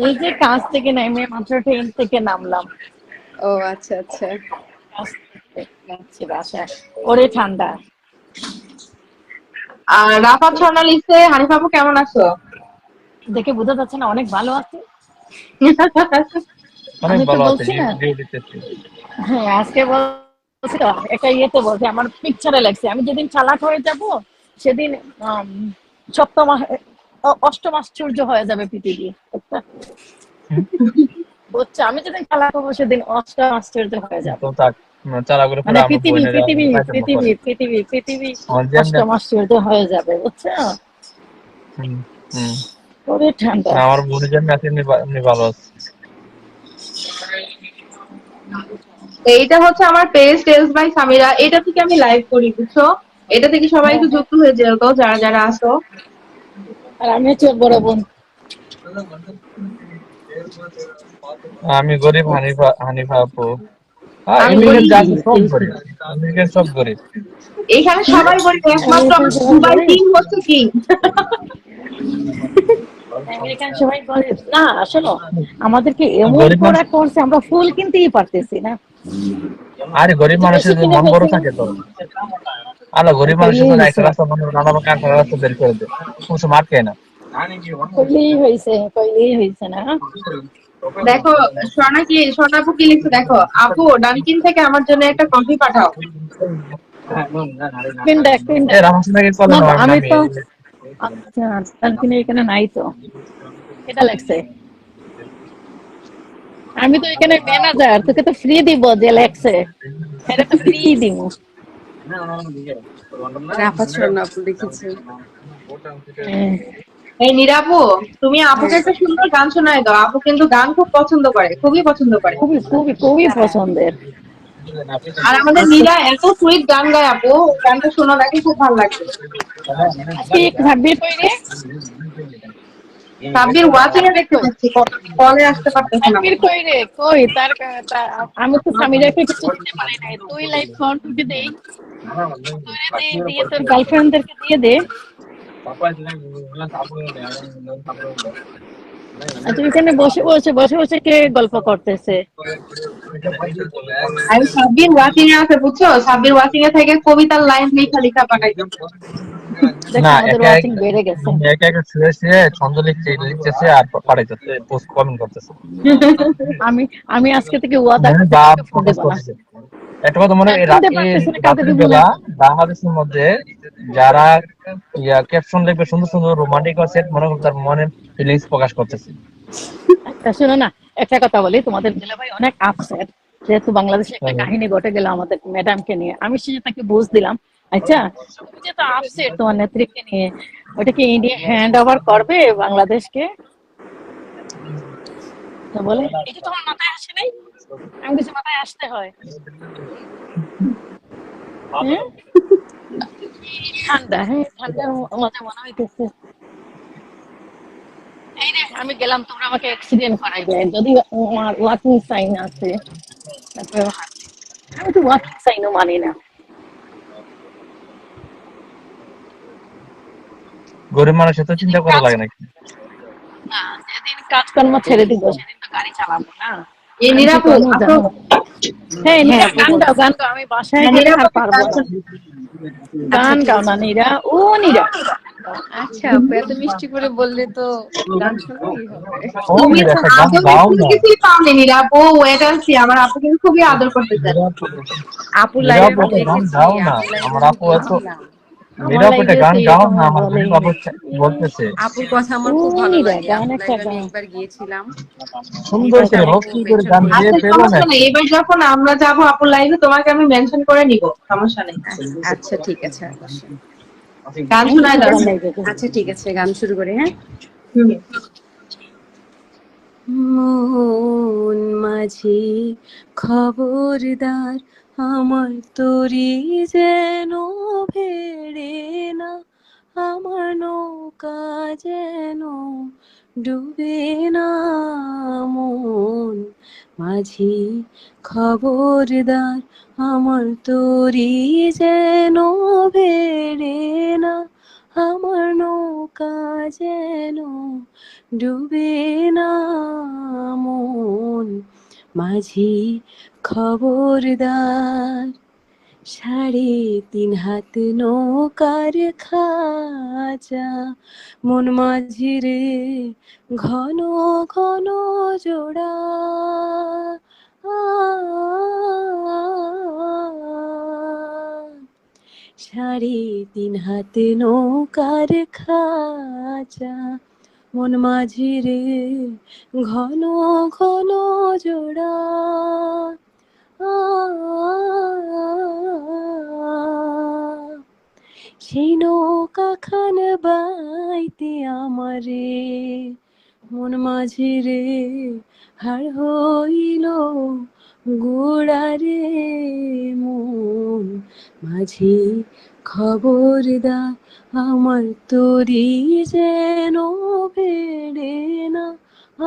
এই যে কাজ থেকে নেমে মাত্র ট্রেন থেকে নামলাম। ও আচ্ছা আচ্ছা। কাজ থেকে যাচ্ছি বাসায়, ওরে ঠান্ডা। আর রাফাত স্বর্ণা লিখছে, হানিফা আপু কেমন আছো? দেখে বোঝা যাচ্ছে না অনেক ভালো আছে। অনেক আমি তো ভালো আছে, বলছি না, ডিউটিতে। হ্যাঁ আজকে বলছি তো, একটা ইয়েতে বলছি আমার পিকচারে লাগছে, আমি যেদিন চালাক হয়ে যাব সেদিন আম, সপ্তম অষ্টম আশ্চর্য হয়ে যাবে পৃথিবী। বুঝছো, আমি যেদিন চালাক হবো সেদিন অষ্টম আশ্চর্য হয়ে যাবে। তো তাক চালা করে পরে মানে আমরা পৃথিবী বইনে পৃথিবী যাই পৃথিবী পরে পৃথিবী পৃথিবী আমার জ্যাম অষ্টম আশ্চর্য হয়ে যাবে, বুঝছো? হুম হুম ওরে ঠান্ডা। না আমার বোনের জন্য আছে, এমনি ভালো আছে। এইটা হচ্ছে আমার পেজ টেলস বাই সামিরা, এটা থেকে আমি লাইভ করি বুঝছো। এটা থেকে সবাই হ্যাঁ একটু হ্যাঁ, যুক্ত হয়ে যেও তো, যারা যারা আসো। আর আমি হচ্ছে ওর বড় বোন। আমি গরিব, হানিফা আপু আমি আমেরিকান গরিব, যা আছে সব গরিব, আমেরিকান সব গরিব। এখানে সবাই গরিব, একমাত্র আমেরিকান আমাদের সবাই দুবাই গরিব, কিং হচ্ছে কিং। আমেরিকান সবাই গরিব না আসলে, আমাদেরকে এমন গরিব মানুষ, প্রোডাক্ট করছে আমরা ফুল কিনতেই পারতেছি না। আরে গরিব যে বেশি মানুষের কিনে মন বড় ফেলছি না, থাকে তো। আলো গরিব মানুষের কইলেই জন্য একটা হয়েছে, রাস্তা বন্ধ করে আলাদা একটা রাস্তা বের করে দেয়, কোনো সময় আটকে না। কইলেই হয়েছে, কইলেই হয়েছে না। দেখো স্বর্ণা আপু কি লিখছে দেখো, আপু ডানকিন থেকে আমার জন্য একটা কফি পাঠাও। পিন দেখ। রামসিনাকে কলে না তো, নয় আমি নামি তো, আচ্ছা তানকিনের এখানে নাই তো, এটা লাগছে। আমি তো এখানে ম্যানেজার, তোকে তো ফ্রি দিব যে লেখছে, এটা তো ফ্রি দিব। রাফাত স্বর্ণা আপু লিখেছে। হ্যাঁ, এই নীরাপু, তুমি আপুকে হ্যাঁ, একটা সুন্দর গান শোনায় দাও, আপু কিন্তু গান খুব পছন্দ করে, খুবই পছন্দ করে। খুবই খুবই খুবই পছন্দের। আর আমাদের আচ্ছা নীরা এত সুইট গান গায় আপু, গানটা শোনা দেখে খুব ভালো লাগবে। আজকে সাব্বির কই রে? সাব্বির ওয়াচিং এ দেখতে পাচ্ছি, কলে আসতে পারতেছে না সাব্বির মনে হয়। কই রে, কই আমি তো সামিরাকে কিছু দিতে পারি নাই, তুই লাইভ কর, তোকে দেই, তুই দিয়ে তোর গার্লফ্রেন্ডদেরকে দিয়ে দে। আর তুই এখানে বসে কে গল্প করতেছে? আর সাব্বির ওয়াচিং এ আছে বুঝছো, সাব্বির ওয়াচিং এ থেকে কবিতার লাইন লেখা লেখা পাঠাইতেছে। দেখো না আমাদের ওয়াচিং বেড়ে গেছে। একা একা শুয়ে শুয়ে ছন্দ লিখতেছে আর পাঠাইতেছে, পোস্ট কমেন্ট করতেছে। আমি আমি আজকে থেকে ওয়াদা মানে করছি ভাব কাউকে ফোন প্রকাশ দেব না। করতেছে। একটা কথা মনে হয়, এখন দিতে পারতেছি না, কাউকে রাতের দিব না। বেলা বাংলাদেশের মধ্যে যারা ক্যাপশন লিখবে সুন্দর সুন্দর রোমান্টিক সেট, মনে করো তার মনের ফিলিংস প্রকাশ করতেছে। আচ্ছা শোনো না, একটা কথা বলি, তোমাদের দুলাভাই অনেক আপসেট, যেহেতু বাংলাদেশে একটা কাহিনী ঘটে গেল আমাদের ম্যাডামকে নিয়ে, আমি সে তাকে বুঝ দিলাম। আচ্ছা, তুমি যেহেতু আপসেট তোমার নেত্রীকে নিয়ে, ওটা কি ইন্ডিয়া হ্যান্ড ওভার করবে বাংলাদেশকে? তো বলে এটা তোমার মাথায় আসে নাই, আমি কিছু মাথায় আসতে হয়। হ্যাঁ ঠান্ডা, হ্যাঁ ঠান্ডা মজা মনে হইতেছে। এই রে আমি গেলাম, তোমরা আমাকে অ্যাক্সিডেন্ট করাই দেয়, যদি আমার ওয়াকিং সাইন আছে, তারপরে আমি তো ওয়াকিং সাইনও মানি না। গরিব মানুষের তো চিন্তা যেদিন করা কাজ, লাগে নাকি। না যেদিন কাজকর্ম ছেড়ে দিব সেদিন তো গাড়ি চালাবো না। এই আমি কি নীরাপু করবো আপু, জানো? হ্যাঁ হ্যাঁ নীরা আপু গান গাও, বলছি। গান গাও, আমি বাসায় হ্যাঁ গেলে নীরাপু আর একটা পারবো গান না। শোনাও। আচ্ছা গান ঠিক গাও না আছে। নীরা, ও নীরা। আচ্ছা আপু এত মিষ্টি করে বললে তো গান শোনাই হবে। ও তুমি মেয়ের তো একটা গান আদরের গাও কোনো না। কিছুই পাওনি নীরাপু, ওয়েট অ্যান্ড সি, আমার আপু কিন্তু খুবই আদর করতে চায়। আপুর লাইভে নীরব আমি একটা গান দেখেছি, গাও না, আপুর লাইভে আমার আমি আপু এত, গিয়েছিলাম। আমার নীরব একটা লাইফে গান তো গাও এরকম না, আর আমার বলেই গরিব আপু না। বলতেছে। আপুর কথা ও আমার খুব ভালো নীরা লাগে, গান আপুর একটা লাইভে আমি গান। একবার গিয়েছিলাম। সুন্দর রিকোয়েস্ট করে আপু ভক্তি করে মেনশন গান করে গেয়ে আচ্ছা পেলো না সমস্যা নেই, একটু। এবার যখন আমরা যাবো আপুর লাইভে তোমাকে আমি মেনশন করে নিব, সমস্যা নেই। আচ্ছা ঠিক আছে অবশ্যই। গান আমি শোনায় দাও। তোমার লাইফে আচ্ছা ঠিক আছে, গান শুরু করি হ্যাঁ। হুম। মন মাঝি খবরদার, আমার তরি যেন ভেড়ে না, আমার নৌকা যেন ডুবে না। মন মাঝি খবরদার, আমার তরি যেন ভেড়ে না, আমার নৌকা যেন ডুবে না। মন মাঝি খবরদার। 3.5 হাত নৌকার খাঁচা, মন মাঝিরে ঘন ঘন জোড়া। আ, 3.5 হাত নৌকার খাঁচা, মন মাঝিরে ঘন ঘন জোড়া। আ, সেই নৌকা খান বাইতে আমারে, মন মাঝিরে হার হইল গোড়ারে। মন মাঝি খবরদার, আমার তরি যেন ভেড়ে না,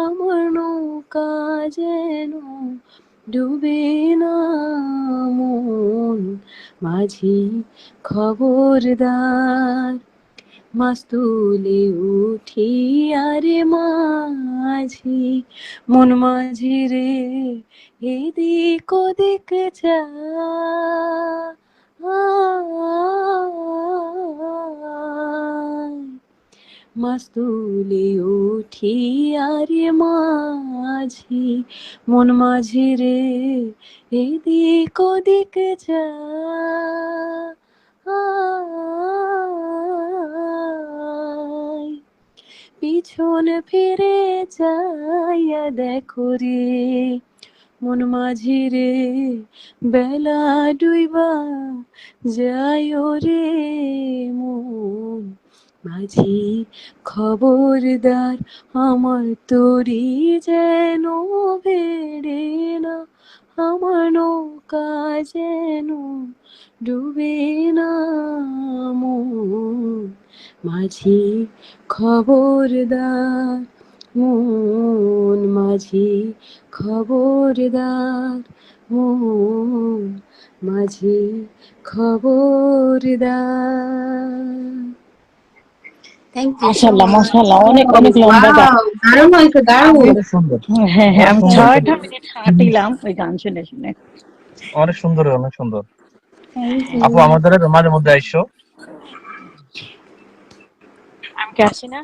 আমার নৌকা যেন ডুবে না। মন মাঝি খবরদার, মাছ তুলে উঠি আরে মাঝি, মন মাঝি রে এদিক ওদিক যা। মাছ তুলে উঠি আরে মাঝি, মন মাঝি রে এদিক ওদিক যা। পিছন ফিরে যাইয়া দেখো রে, মন মাঝি রে বেলা ডুইবা যায় রে। মন মাঝি খবরদার, আমার তরি যেন ভেড়ে না, আমার নৌকা যেন ডুবে না। মন মাঝি খবরদার, মন মাঝি খবরদার, মন মাঝি খবরদার। থ্যাংক ইউ সো মাশাআল্লাহ মাচ। মাশাআল্লাহ, অনেক অনেক লম্বা গান। ওয়াও, দারুণ হয়েছে, দারুণ। অনেক সুন্দর, হ্যাঁ হ্যাঁ, অনেক আমি সুন্দর 6টা মিনিট হাঁটিলাম ওই গান শুনে শুনে। অনেক সুন্দর, অনেক সুন্দর। থ্যাংক আপু ইউ। আমাদের মাঝে মধ্যে আইসো। আমি কি আসি না?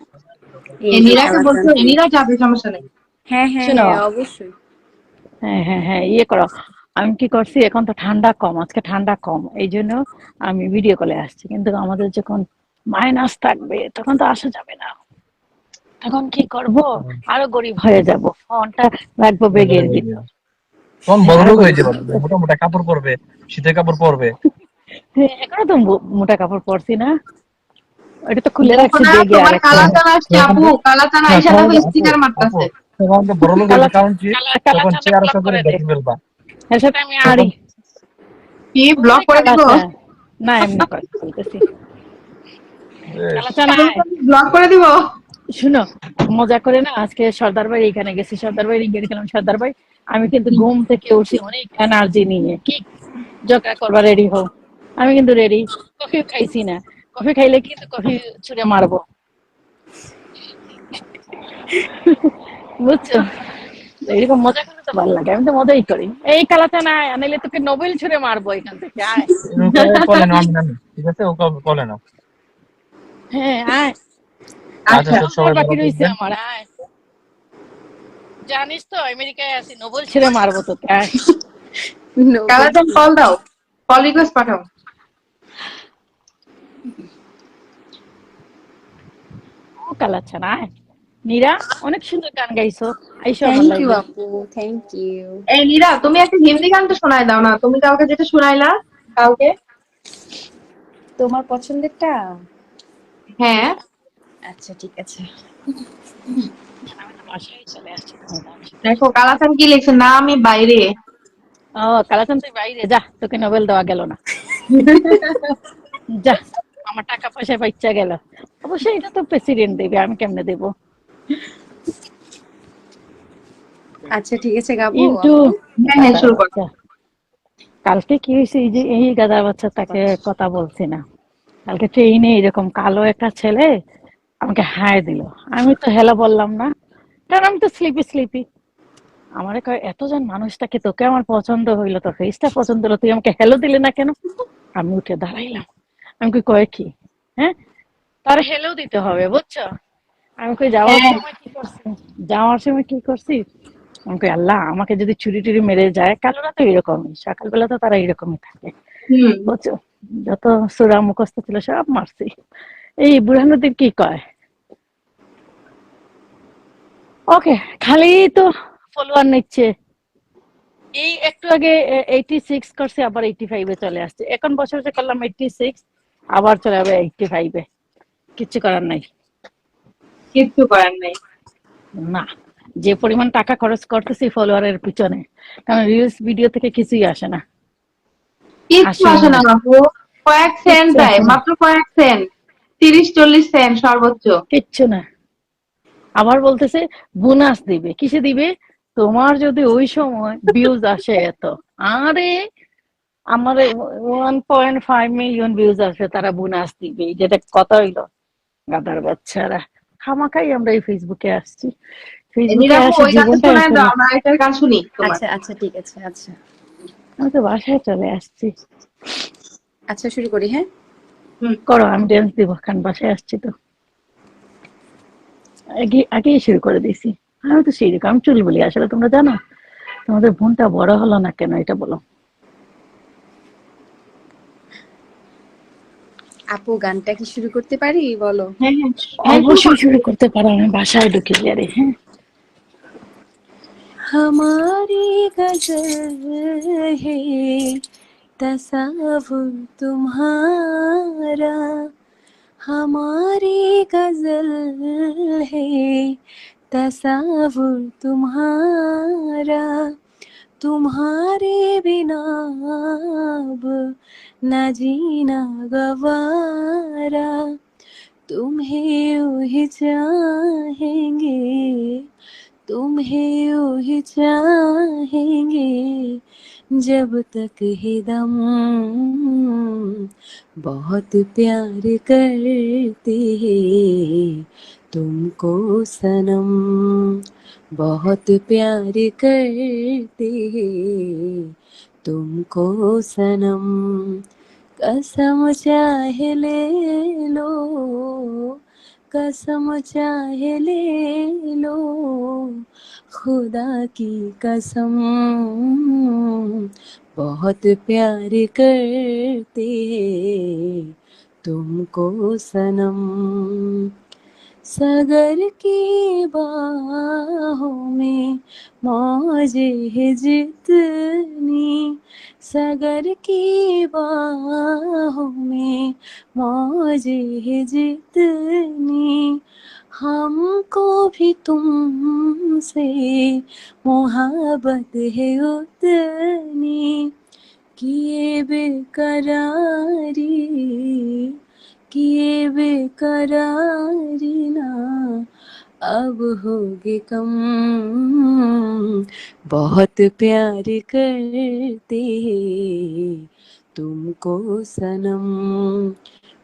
এই এই যে নীরাকে কালাচান। বলছো, নীরা যাবে, সমস্যা নেই। হ্যাঁ হ্যাঁ শোনো, হ্যাঁ অবশ্যই। হ্যাঁ হ্যাঁ হ্যাঁ, ইয়ে করো। আমি কি করছি, এখন তো ঠান্ডা কম, আজকে ঠান্ডা কম, এই জন্য আমি ভিডিও কলে আসছি। কিন্তু আমাদের যখন মাইনাস থাকবে তখন তো আসা যাবে না, তখন কি করব, আরো গরিব হয়ে যাব, ফোনটা রাখবো ব্যাগের ভিতর। তখন হ্যাঁ, বড় আরো লোক হয়ে গরিব যাবে, হয়ে যাবো। মোটা মোটা কাপড় পরবে, শীতের কাপড় পরবে। হ্যাঁ, এখনো তো মোটা কাপড় পরছি না, ওটা তো খুলে দেখো রাখছি না, ব্যাগে আর তোমার একটা। কালাচান আসছে তখন আপু, কালাচান না, আইসা তখন দেখো আপু, স্টিকার আপু মারতেছে। তখন তো বড় লোক হয়ে কালা যাবে, কারণ কি কালা তখন চাঁদা চেয়ার ব্লক করে করে দে, দেখে ফেলবা এর সাথে আমি তখন। আড়ি। কি ব্লক ওই করে কালা দিব? চা, না এমনি করে বলতেছি, বেশ। কালা চা নাই। ব্লক করে দিব? শুনো, মজা করে না, আজকে সর্দার ভাই এখানে গেছি, সর্দার ভাই গেছিলাম, সর্দার ভাই আমি কিন্তু ঘুম থেকে উঠছি অনেক এনার্জি নিয়ে, কি জগা করবা রেডি হও, আমি কিন্তু রেডি। কফি খাইছি না, কফি খাইলে কিন্তু কফি ছুঁড়ে মারবো, বুঝছো? এরকম মজা করলে তো ভালো লাগে, আমি তো মজাই করি। এই কালাতে নাই আনাইলে তোকে নোবেল ছুঁড়ে মারবো এখান থেকে, আয়। কলে নাও, আমি জানি, ঠিক আছে, ও কলে নাও। হ্যাঁ আয়, আচ্ছা, আচ্ছা, তো আর সবাই বাকি ভালো রয়েছে থাকবেন। আমার, আয়। জানিস তো আমেরিকায় আছি, নোবেল ছুঁড়ে মারবো তোকে, আয়। নোবেল। কালাচান কল দাও, কল রিকোয়েস্ট পাঠাও। ও কালাচ্ছা না, আয়। নীরা, অনেক সুন্দর গান গাইছো, আইসো আমার থ্যাংক ইউ লাইভে। আপু, থ্যাংক ইউ। এই নীরা, তুমি একটা হিন্দি গান তো শোনায় দাও না, তুমি কাউকে যেটা শোনাইলা কাউকে। তোমার পছন্দেরটা? হ্যাঁ, আচ্ছা ঠিক আছে। আমি তো বাসায় চলে আসছি তোমার গান শুনতে দেখো শুনতে। কালাচান কি লিখছে, না আমি বাইরে। ও কালাচান, তুই বাইরে যা, তোকে নোবেল দেওয়া গেল না, যা, আমার টাকা পয়সা বাচ্চা গেল। অবশ্যই এটা তো প্রেসিডেন্ট দেবে, আমি কেমনে দেবো? আচ্ছা ঠিক আছে গাবো কিন্তু আপু। হ্যাঁ হ্যাঁ, গাদার শুরু করো। বাচ্চা, কালকে কি হয়েছে, এই যে এই গাদার বাচ্চা, তাকে কথা বলছি না। কালকে ট্রেনে এরকম কালো একটা ছেলে আমাকে হায় দিল, আমি তো হেলা বললাম না, কারণ আমি তো স্লিপি স্লিপি। আমারে কয় এতজন মানুষটাকে তোকে আমার পছন্দ হইলো, তোর ফেসটা পছন্দ হলো, তুই আমাকে হ্যালো দিলে না কেন? আমি উঠে দাঁড়াইলাম, আমি কই কয় কি, হ্যাঁ তার হ্যালো দিতে হবে বুঝছো? আমি কই হ্যাঁ যাওয়ার সময় কি করছি, আমি কই আল্লাহ আমাকে যদি চুরি টুরি মেরে যায়, কালোরা তো এরকমই, সকালবেলা তো তারা এরকমই থাকে হুম বুঝছো, যত সুরা মুখস্থ ছিল সব মারছি। এই বুরহানুদ্দিন কি কয়, ওকে খালি তো ফলোয়ার নিচ্ছে, এই একটু আগে 86 করছে, আবার 85-এ চলে আসছে, এখন বসে বসে করলাম 86, আবার চলে যাবে 85-এ, কিচ্ছু করার নাই। কিচ্ছু করার নাই। না, যে পরিমাণ টাকা খরচ করতেছি ফলোয়ারের পিছনে, কারণ রিলস ভিডিও থেকে কিছুই আসে না, কিচ্ছু আসেই আসে না, না আপু, কয়েক সেন্ট কিচ্ছু দেয়, আসে না, মাত্র কয়েক সেন্ট, 30-40 সেন্ট সর্বোচ্চ। কিচ্ছু না। আবার বলতেছে বোনাস দিবে, কিসে দিবে, তোমার যদি ওই সময় ভিউজ আসে এত, আরে আমার 1.5 মিলিয়ন ভিউজ আসে, তারা বোনাস দিবে, যেটা কথা হইলো, গাদার বাচ্চারা, খামাখাই আমরা এই ফেসবুকে আসছি, ফেসবুকে নীরাপু আসে ওই গানটা জীবনটা শোনায় দাও, আসলে, আমরা একটা গান শুনি তোমার। আচ্ছা আচ্ছা ঠিক আছে, আচ্ছা আমি তো বাসায় চলে আসছি। আচ্ছা শুরু করি, হ্যাঁ। করো, আমি ড্যান্স দিব, কারণ বাসায় আসছি তো, আগেই শুরু করে দিয়েছি। আমি তো সেই রকম, আমি চুল বলি, আসলে তোমরা জানো তোমাদের বোনটা বড় হলো না কেন, এটা বলো। আপু গানটা কি শুরু করতে পারি, বলো। হ্যাঁ হ্যাঁ হ্যাঁ অবশ্যই শুরু করতে পারো, আমি বাসায় ঢুকে গেলে, হ্যাঁ। हमारी गजल है तसव्वुर तुम्हारा, हमारी गजल है तसव्वुर तुम्हारा, तुम्हारे बिना अब न जीना गवारा, तुम्हें यूं ही चाहेंगे, तुम्हें यूं ही चाहेंगे जब तक है दम, बहुत प्यार करते हैं तुमको सनम, बहुत प्यार करते हैं तुमको सनम, कसम चाहे ले लो, कसम चाहे ले लो, खुदा की कसम, बहुत प्यार करते हैं तुमको सनम, सगर की बाहों में मौजे है जितनी, सगर की बाहों में मौजे है जितनी, हमको भी तुमसे मोहब्बत है उतनी, किए बेकरारी ना अब होगे कम, बहुत प्यार करते हैं तुमको सनम,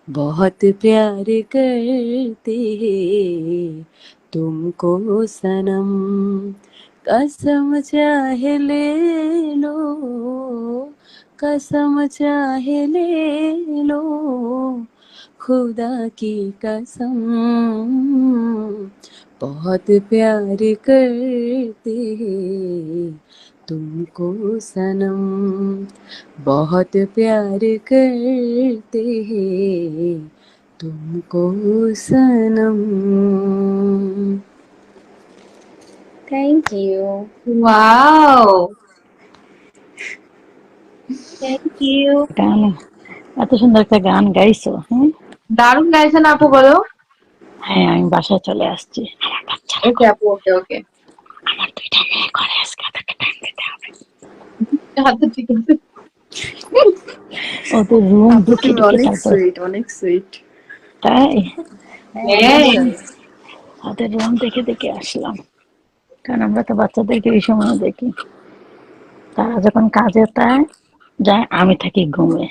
बहुत प्यार करते हैं तुमको सनम, कसम चाहे ले लो, कसम चाहे ले लो, खुदा की कसम, बहुत प्यार करते हैं तुमको सनम, बहुत प्यार करते हैं तुमको सनम। Thank you. Wow, thank you. গান, এত সুন্দর একটা গান গাইছো, হ্যাঁ। দারুণ গাইছেন আপু, বলো। হ্যাঁ, আমি বাসায় চলে আসছি, আমার বাচ্চারা ওকে আপু, ওকে ওকে। আমার 2টা মেয়ে করে, আজকে তাকে টাইম দিতে হবে, আচ্ছা ঠিক আছে। ওদের রুম আপু ঢুকে তুমি ঢুকে অনেক তারপর, সুইট, অনেক সুইট। তাই হ্যাঁ ওদের রুম দেখে দেখে আসলাম, কারণ আমরা তো বাচ্চাদেরকে এই সময় দেখি, তারা যখন কাজে যায় আমি থাকি ঘুমে,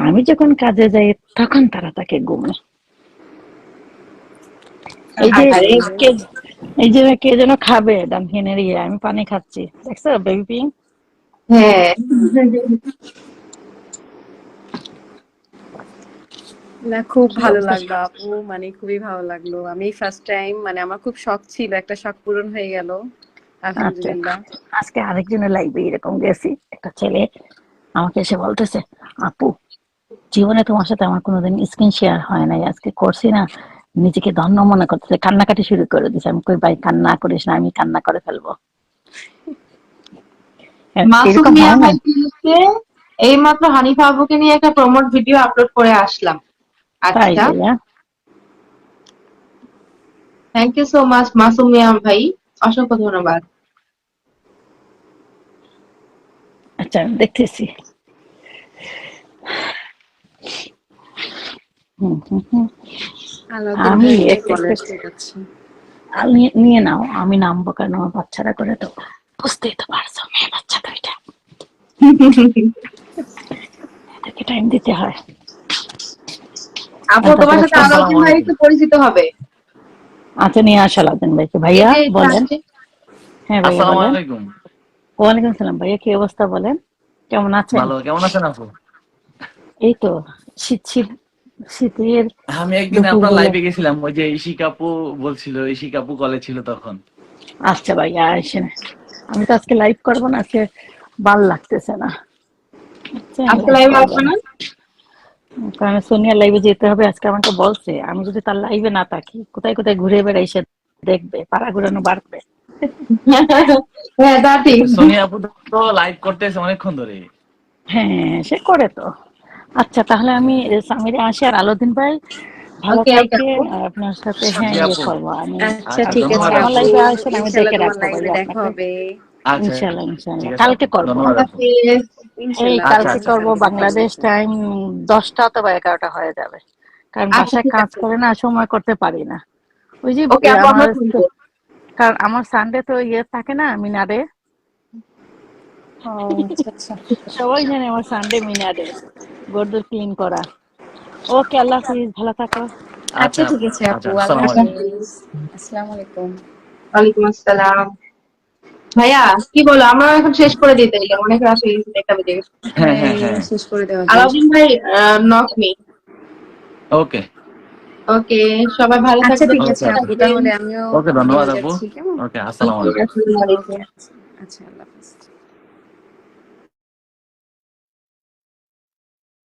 আমি যখন কাজে যাই তখন তারা থাকে ঘুমে। এই যে আরে কে এই যে কে যেন খাবে ডানকিনের ইয়ে, আমি পানি খাচ্ছি, দেখছো বেবি পিঙ্ক? হ্যাঁ। না, খুব কি ভালো অবস্থা? লাগলো আপু, মানে খুবই ভালো লাগলো। আমি ফার্স্ট টাইম, মানে আমার খুব শখ ছিল, একটা শখ পূরণ হয়ে গেল, আচ্ছা, আলহামদুলিল্লাহ। আজকে আরেকজনের লাইভে এরকম গেছি, একটা ছেলে আমাকে এসে বলতেছে, আপু জীবনে তোমার সাথে আমার কোনোদিন স্ক্রিন শেয়ার হয় নাই, আজকে করছি না, নিজেকে ধন্য মনে করতেছে, কান্নাকাটি শুরু করে দিছে। আমি কই ভাই কান্না করিস না, আমি কান্না করে ফেলবো। মাসুম এরকম মিয়া হয় না? ভাই কি হচ্ছে, এইমাত্র হানিফা আপুকে নিয়ে একটা প্রমোট ভিডিও আপলোড করে আসলাম। তাই আচ্ছা, ভাইয়া? Thank you so much Masum Mia ভাই, অসংখ্য ধন্যবাদ। আচ্ছা আমি দেখতেছি। হুম হুম হুম। আলাউদ্দিন আমি ভাই মনে হয় একটা কলে একটা আসতে যাচ্ছে। নিয়ে নিয়ে নাও, আমি নামবো কেন, আমার বাচ্চারা করে তো, বুঝতেই তো পারছো, মেয়ে বাচ্চা তো এটা, এদেরকে টাইম দিতে হয়। আপু তোমার তারপরে সাথে আসসালামু আলাউদ্দিন ভাই আলাইকুম। একটু পরিচিত হবে। আচ্ছা নিয়ে আসো আলাদিন ভাইকে। এই ভাইয়া যে একটু বলেন। আসছে। হ্যাঁ ভাইয়া আসসালামু বলেন। আলাইকুম। ওয়ালাইকুম সালাম ভাইয়া, কি অবস্থা বলেন, কেমন আছেন? ভালো, কেমন আছেন আপু? এই তো শীত শীত, শীতের আমি একদিন দুপুর আপনার বেলা। লাইভে গেছিলাম, ওই যে ইশিক আপু বলছিল, ইশিক আপু কলে ছিল তখন। আচ্ছা ভাইয়া আসেন, আমি তো আজকে লাইভ করবো না, আজকে ভাল লাগতেছে না, বুঝছেন, আজকে লাইভ লাইভে করবো আসবে না। না? কারণ সোনিয়ার লাইভে যেতে হবে আজকে, আমাকে বলছে, আমি যদি তার লাইভে না থাকি কোথায় কোথায় ঘুরে বেড়াই, সে দেখবে, পাড়া ঘুরানো বাড়বে। হ্যাঁ তা ঠিক। সোনিয়া আপু তো লাইভ করতেছে অনেকক্ষণ ধরে। হ্যাঁ সে করে তো। আচ্ছা তাহলে আমি সামিরে আসি, আর আলাউদ্দিন ভাই ভালো ওকে ওকে থাকেন, আপু। আর আপনার সাথে হ্যাঁ জি ইয়ে আপু। করবো আমি। আচ্ছা আচ্ছা, ঠিক আছে ধন্যবাদ আমার আপু। আপু, লাইভে আসেন, আমি ইনশাল্লাহ দেখে তোমার রাখবো লাইভে ভাইয়া দেখা আপনাকে। হবে। আচ্ছা, ইনশাল্লাহ ঠিক ইনশাল্লাহ আছে কালকে আপু, করবো। ধন্যবাদ আল্লাহ আপু। হাফিজ। এই ইনশাল্লাহ আপু, আচ্ছা কালকে আচ্ছা, করবো, কালকে দেখা হবে বাংলাদেশ ইনশাল্লাহ। টাইম 10টা অথবা 11টা হয়ে যাবে, কারণ আচ্ছা বাসায় ঠিক কাজ আছে। করে না, সময় করতে পারি না। ওই যে ওকে আপু আমার আমরা শুনবো। কারণ আমার সানডে তো ইয়ে থাকে না মিনারে, ও আচ্ছা আচ্ছা। সবাই জানে আমার সানডে মিনারে গর্দুর ক্লিন করা। ওকে আল্লাহ হাফিজ, ভালো থাকো। আচ্ছা আচ্ছা ঠিক আপু। আছে আপু, আচ্ছা, আল্লাহ আসসালামু আচ্ছা, আলাইকুম। হাফিজ। আসসালামু আলাইকুম। ওয়ালাইকুম আসসালাম। ভাইয়া কি বলো, আমরা এখন শেষ করে দিতে গেলে অনেক রাত হয়ে গেছে, 1টা বেজে গেছে। হ্যাঁ হ্যাঁ, হ্যাঁ এবার হ্যাঁ। শেষ করে দেওয়া যায়। আলাউদ্দিন ভাই নক মি। ওকে ওকে, সবাই ভালো আচ্ছা থাকবেন, ঠিক ওকে আছে সুস্থ আপু। আপু, থাকবেন। তাহলে আমিও ওকে, ধন্যবাদ নেমে আপু। যাচ্ছি, কেমন? ওকে, আসসালামু ওকে, আলাইকুম। আসসালামু ওকে, আলাইকুম। আচ্ছা আচ্ছা, আল্লাহ হাফিজ।